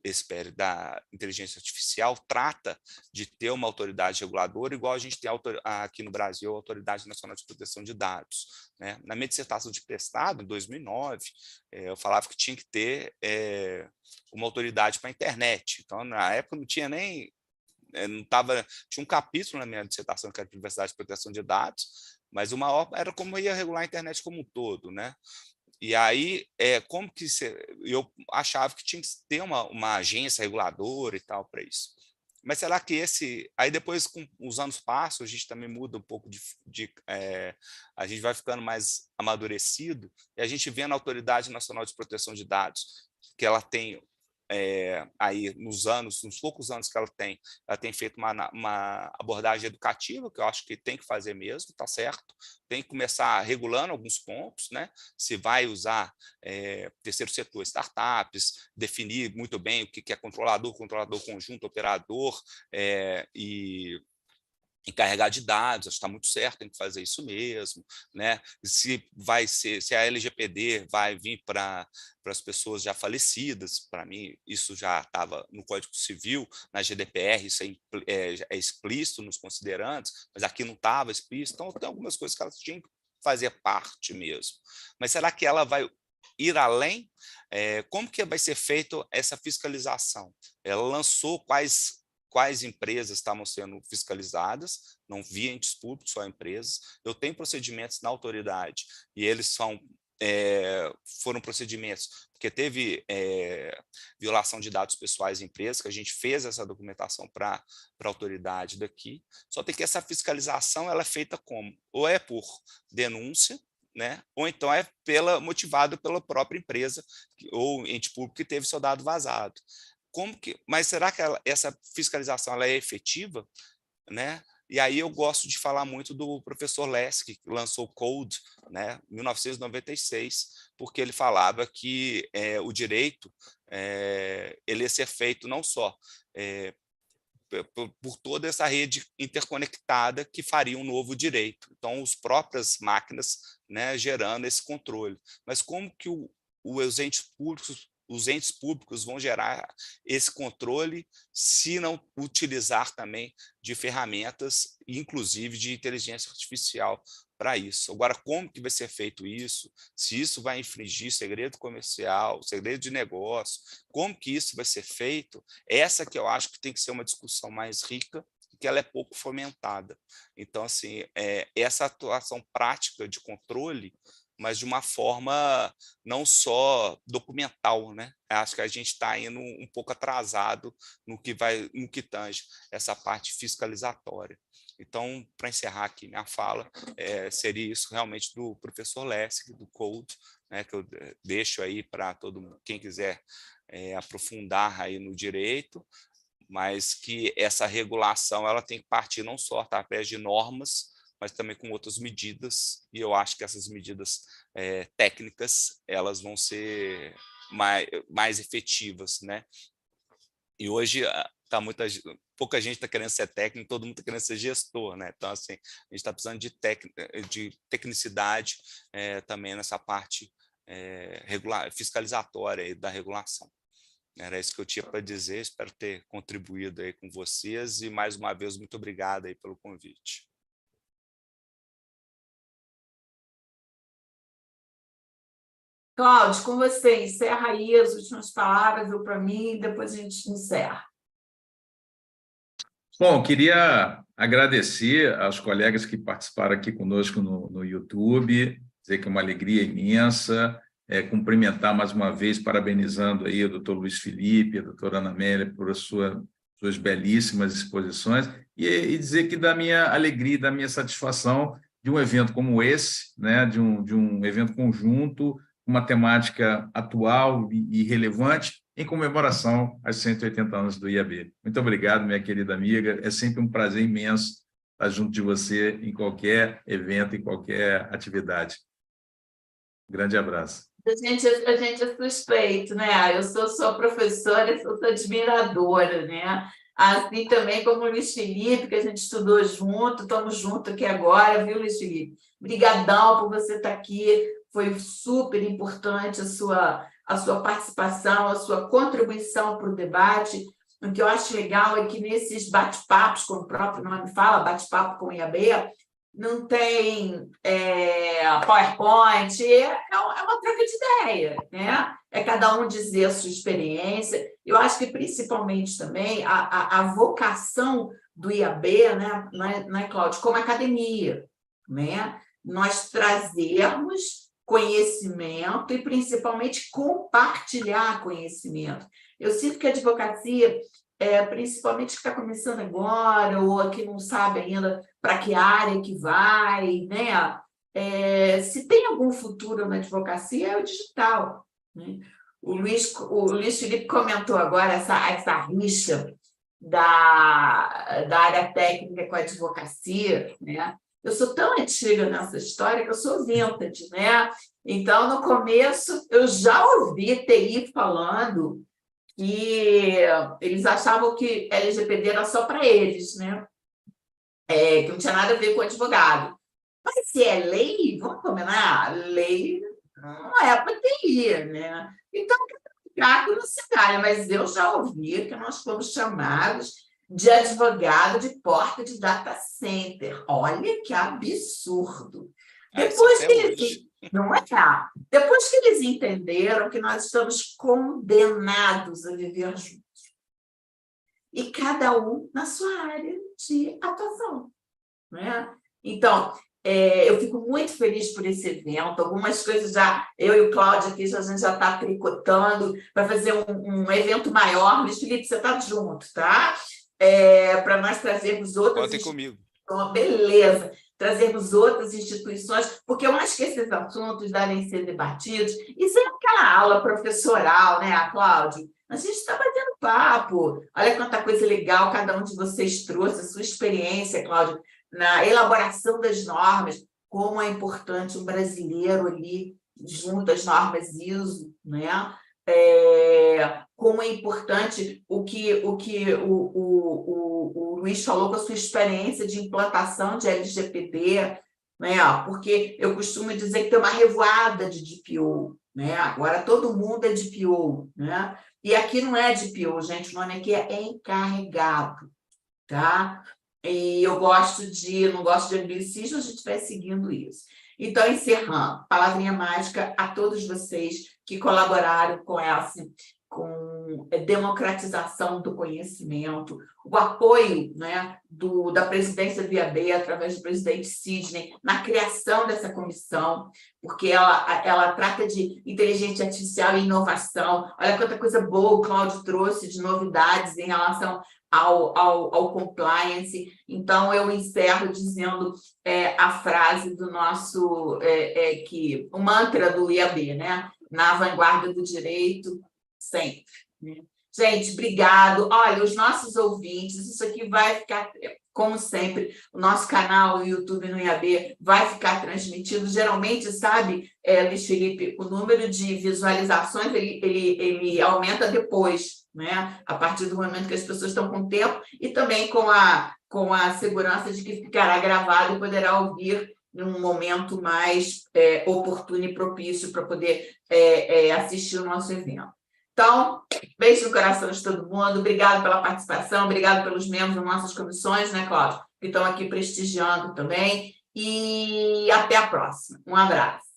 esse PL da inteligência artificial trata de ter uma autoridade reguladora, igual a gente tem aqui no Brasil a Autoridade Nacional de Proteção de Dados, né? Na minha dissertação de mestrado, em 2009, eu falava que tinha que ter uma autoridade para a internet. Então, na época, não tinha nem... tinha um capítulo na minha dissertação que era privacidade e proteção de dados, mas o maior era como ia regular a internet como um todo, né? E aí, como que eu achava que tinha que ter uma agência reguladora e tal para isso. Mas será que aí depois, com os anos passam, a gente também muda um pouco a gente vai ficando mais amadurecido, e a gente vê na Autoridade Nacional de Proteção de Dados que ela tem aí nos poucos anos que ela tem feito uma abordagem educativa, que eu acho que tem que fazer mesmo, tá certo? Tem que começar regulando alguns pontos, né? Se vai usar terceiro setor, startups, definir muito bem o que é controlador conjunto, operador e encarregar de dados, acho que está muito certo, tem que fazer isso mesmo, né? Se a LGPD vai vir para as pessoas já falecidas, para mim isso já estava no Código Civil, na GDPR, isso é explícito nos considerandos, mas aqui não estava explícito, então tem algumas coisas que elas tinham que fazer parte mesmo. Mas será que ela vai ir além? Como que vai ser feita essa fiscalização? Ela lançou quais empresas estavam sendo fiscalizadas, não via entes públicos, só empresas. Eu tenho procedimentos na autoridade, e eles foram procedimentos porque teve violação de dados pessoais em empresas, que a gente fez essa documentação para a autoridade daqui, só tem que essa fiscalização ela é feita como? Ou é por denúncia, né? Ou então é motivado pela própria empresa ou ente público que teve seu dado vazado. Mas será que essa fiscalização ela é efetiva, né? E aí eu gosto de falar muito do professor Lesk, que lançou o Code, né, em 1996, porque ele falava que o direito ele ia ser feito não só por toda essa rede interconectada que faria um novo direito. Então, as próprias máquinas, né, gerando esse controle. Mas como que os entes públicos vão gerar esse controle se não utilizar também de ferramentas, inclusive de inteligência artificial, para isso. Agora, como que vai ser feito isso? Se isso vai infringir segredo comercial, segredo de negócio, como que isso vai ser feito? Essa que eu acho que tem que ser uma discussão mais rica, que ela é pouco fomentada. Então, assim, essa atuação prática de controle, mas de uma forma não só documental, né? Acho que a gente está indo um pouco atrasado no que tange essa parte fiscalizatória. Então, para encerrar aqui minha fala, seria isso realmente do professor Lessig, do Code, né, que eu deixo aí para todo mundo, quem quiser aprofundar aí no direito, mas que essa regulação ela tem que partir não só através de normas, mas também com outras medidas, e eu acho que essas medidas técnicas elas vão ser mais efetivas, né? E hoje pouca gente está querendo ser técnico, todo mundo está querendo ser gestor, né? Então, assim, a gente está precisando de tecnicidade também nessa parte fiscalizatória da regulação. Era isso que eu tinha para dizer, espero ter contribuído aí com vocês e, mais uma vez, muito obrigado aí pelo convite. Cláudio, com você, encerra aí as últimas palavras, eu para mim, e depois a gente encerra. Bom, queria agradecer aos colegas que participaram aqui conosco no YouTube, dizer que é uma alegria imensa, cumprimentar mais uma vez, parabenizando aí o doutor Luiz Felipe, a doutora Ana Amélia, por suas belíssimas exposições, e dizer que da minha alegria, da minha satisfação de um evento como esse, né, de um evento conjunto, uma temática atual e relevante, em comemoração aos 180 anos do IAB. Muito obrigado, minha querida amiga. É sempre um prazer imenso estar junto de você em qualquer evento, em qualquer atividade. Um grande abraço. A gente é suspeito, né? Eu sou sua professora, sou sua admiradora, né? Assim também como o Luiz Felipe, que a gente estudou junto, estamos juntos aqui agora, viu, Luiz Felipe? Obrigadão por você estar aqui, foi super importante a sua participação, a sua contribuição para o debate. O que eu acho legal é que nesses bate-papos, como o próprio nome fala, bate-papo com o IAB, não tem PowerPoint, é uma troca de ideia, né? É cada um dizer a sua experiência. Eu acho que, principalmente, também, a vocação do IAB, né, não é, Cláudio, como academia, né? Nós trazermos conhecimento e, principalmente, compartilhar conhecimento. Eu sinto que a advocacia, principalmente que está começando agora, ou que não sabe ainda para que área que vai, né? Se tem algum futuro na advocacia, é o digital, né? O Luiz Felipe comentou agora essa rixa da área técnica com a advocacia, né? Eu sou tão antiga nessa história que eu sou vintage, né? Então, no começo, eu já ouvi TI falando que eles achavam que LGPD era só para eles, né? Que não tinha nada a ver com advogado. Mas se é lei, vamos combinar, lei não é para TI, né? Então, gato não se calha, mas eu já ouvi que nós fomos chamados de advogado de porta de data center. Olha que absurdo. Depois que eles... Não é? Depois que eles entenderam que nós estamos condenados a viver juntos. E cada um na sua área de atuação, né? Então, eu fico muito feliz por esse evento. Algumas coisas já, eu e o Cláudio aqui, a gente já está tricotando para fazer um evento maior. Luiz Felipe, você está junto, tá? Para nós trazermos outras... Contem comigo. Beleza. Trazermos outras instituições, porque eu acho que esses assuntos devem ser debatidos, e sem aquela aula professoral, né, Cláudio? A gente está batendo papo. Olha quanta coisa legal cada um de vocês trouxe, a sua experiência, Cláudio, na elaboração das normas, como é importante um brasileiro ali junto às normas ISO, né? Como é importante o que o Luiz falou com a sua experiência de implantação de LGPD, né? Porque eu costumo dizer que tem uma revoada de DPO, né? Agora todo mundo é DPO, né? E aqui não é DPO, gente, o nome aqui é encarregado, tá? E eu não gosto de anglicismo, a gente vai seguindo isso. Então, encerrando, palavrinha mágica a todos vocês que colaboraram com a democratização do conhecimento, o apoio, né, da presidência do IAB, através do presidente Sidney, na criação dessa comissão, porque ela trata de inteligência artificial e inovação. Olha quanta coisa boa o Cláudio trouxe de novidades em relação ao compliance. Então, eu encerro dizendo a frase do nosso, o mantra do IAB, né? Na vanguarda do direito, sempre. Né? Gente, obrigado. Olha, os nossos ouvintes, isso aqui vai ficar, como sempre, o nosso canal, o YouTube no IAB, vai ficar transmitido. Geralmente, sabe, Luiz Felipe, o número de visualizações, ele aumenta depois, né? A partir do momento que as pessoas estão com tempo e também com a segurança de que ficará gravado e poderá ouvir num momento mais oportuno e propício para poder assistir o nosso evento. Então, beijo no coração de todo mundo, obrigado pela participação, obrigado pelos membros das nossas comissões, né, Cláudio, que estão aqui prestigiando também, e até a próxima. Um abraço.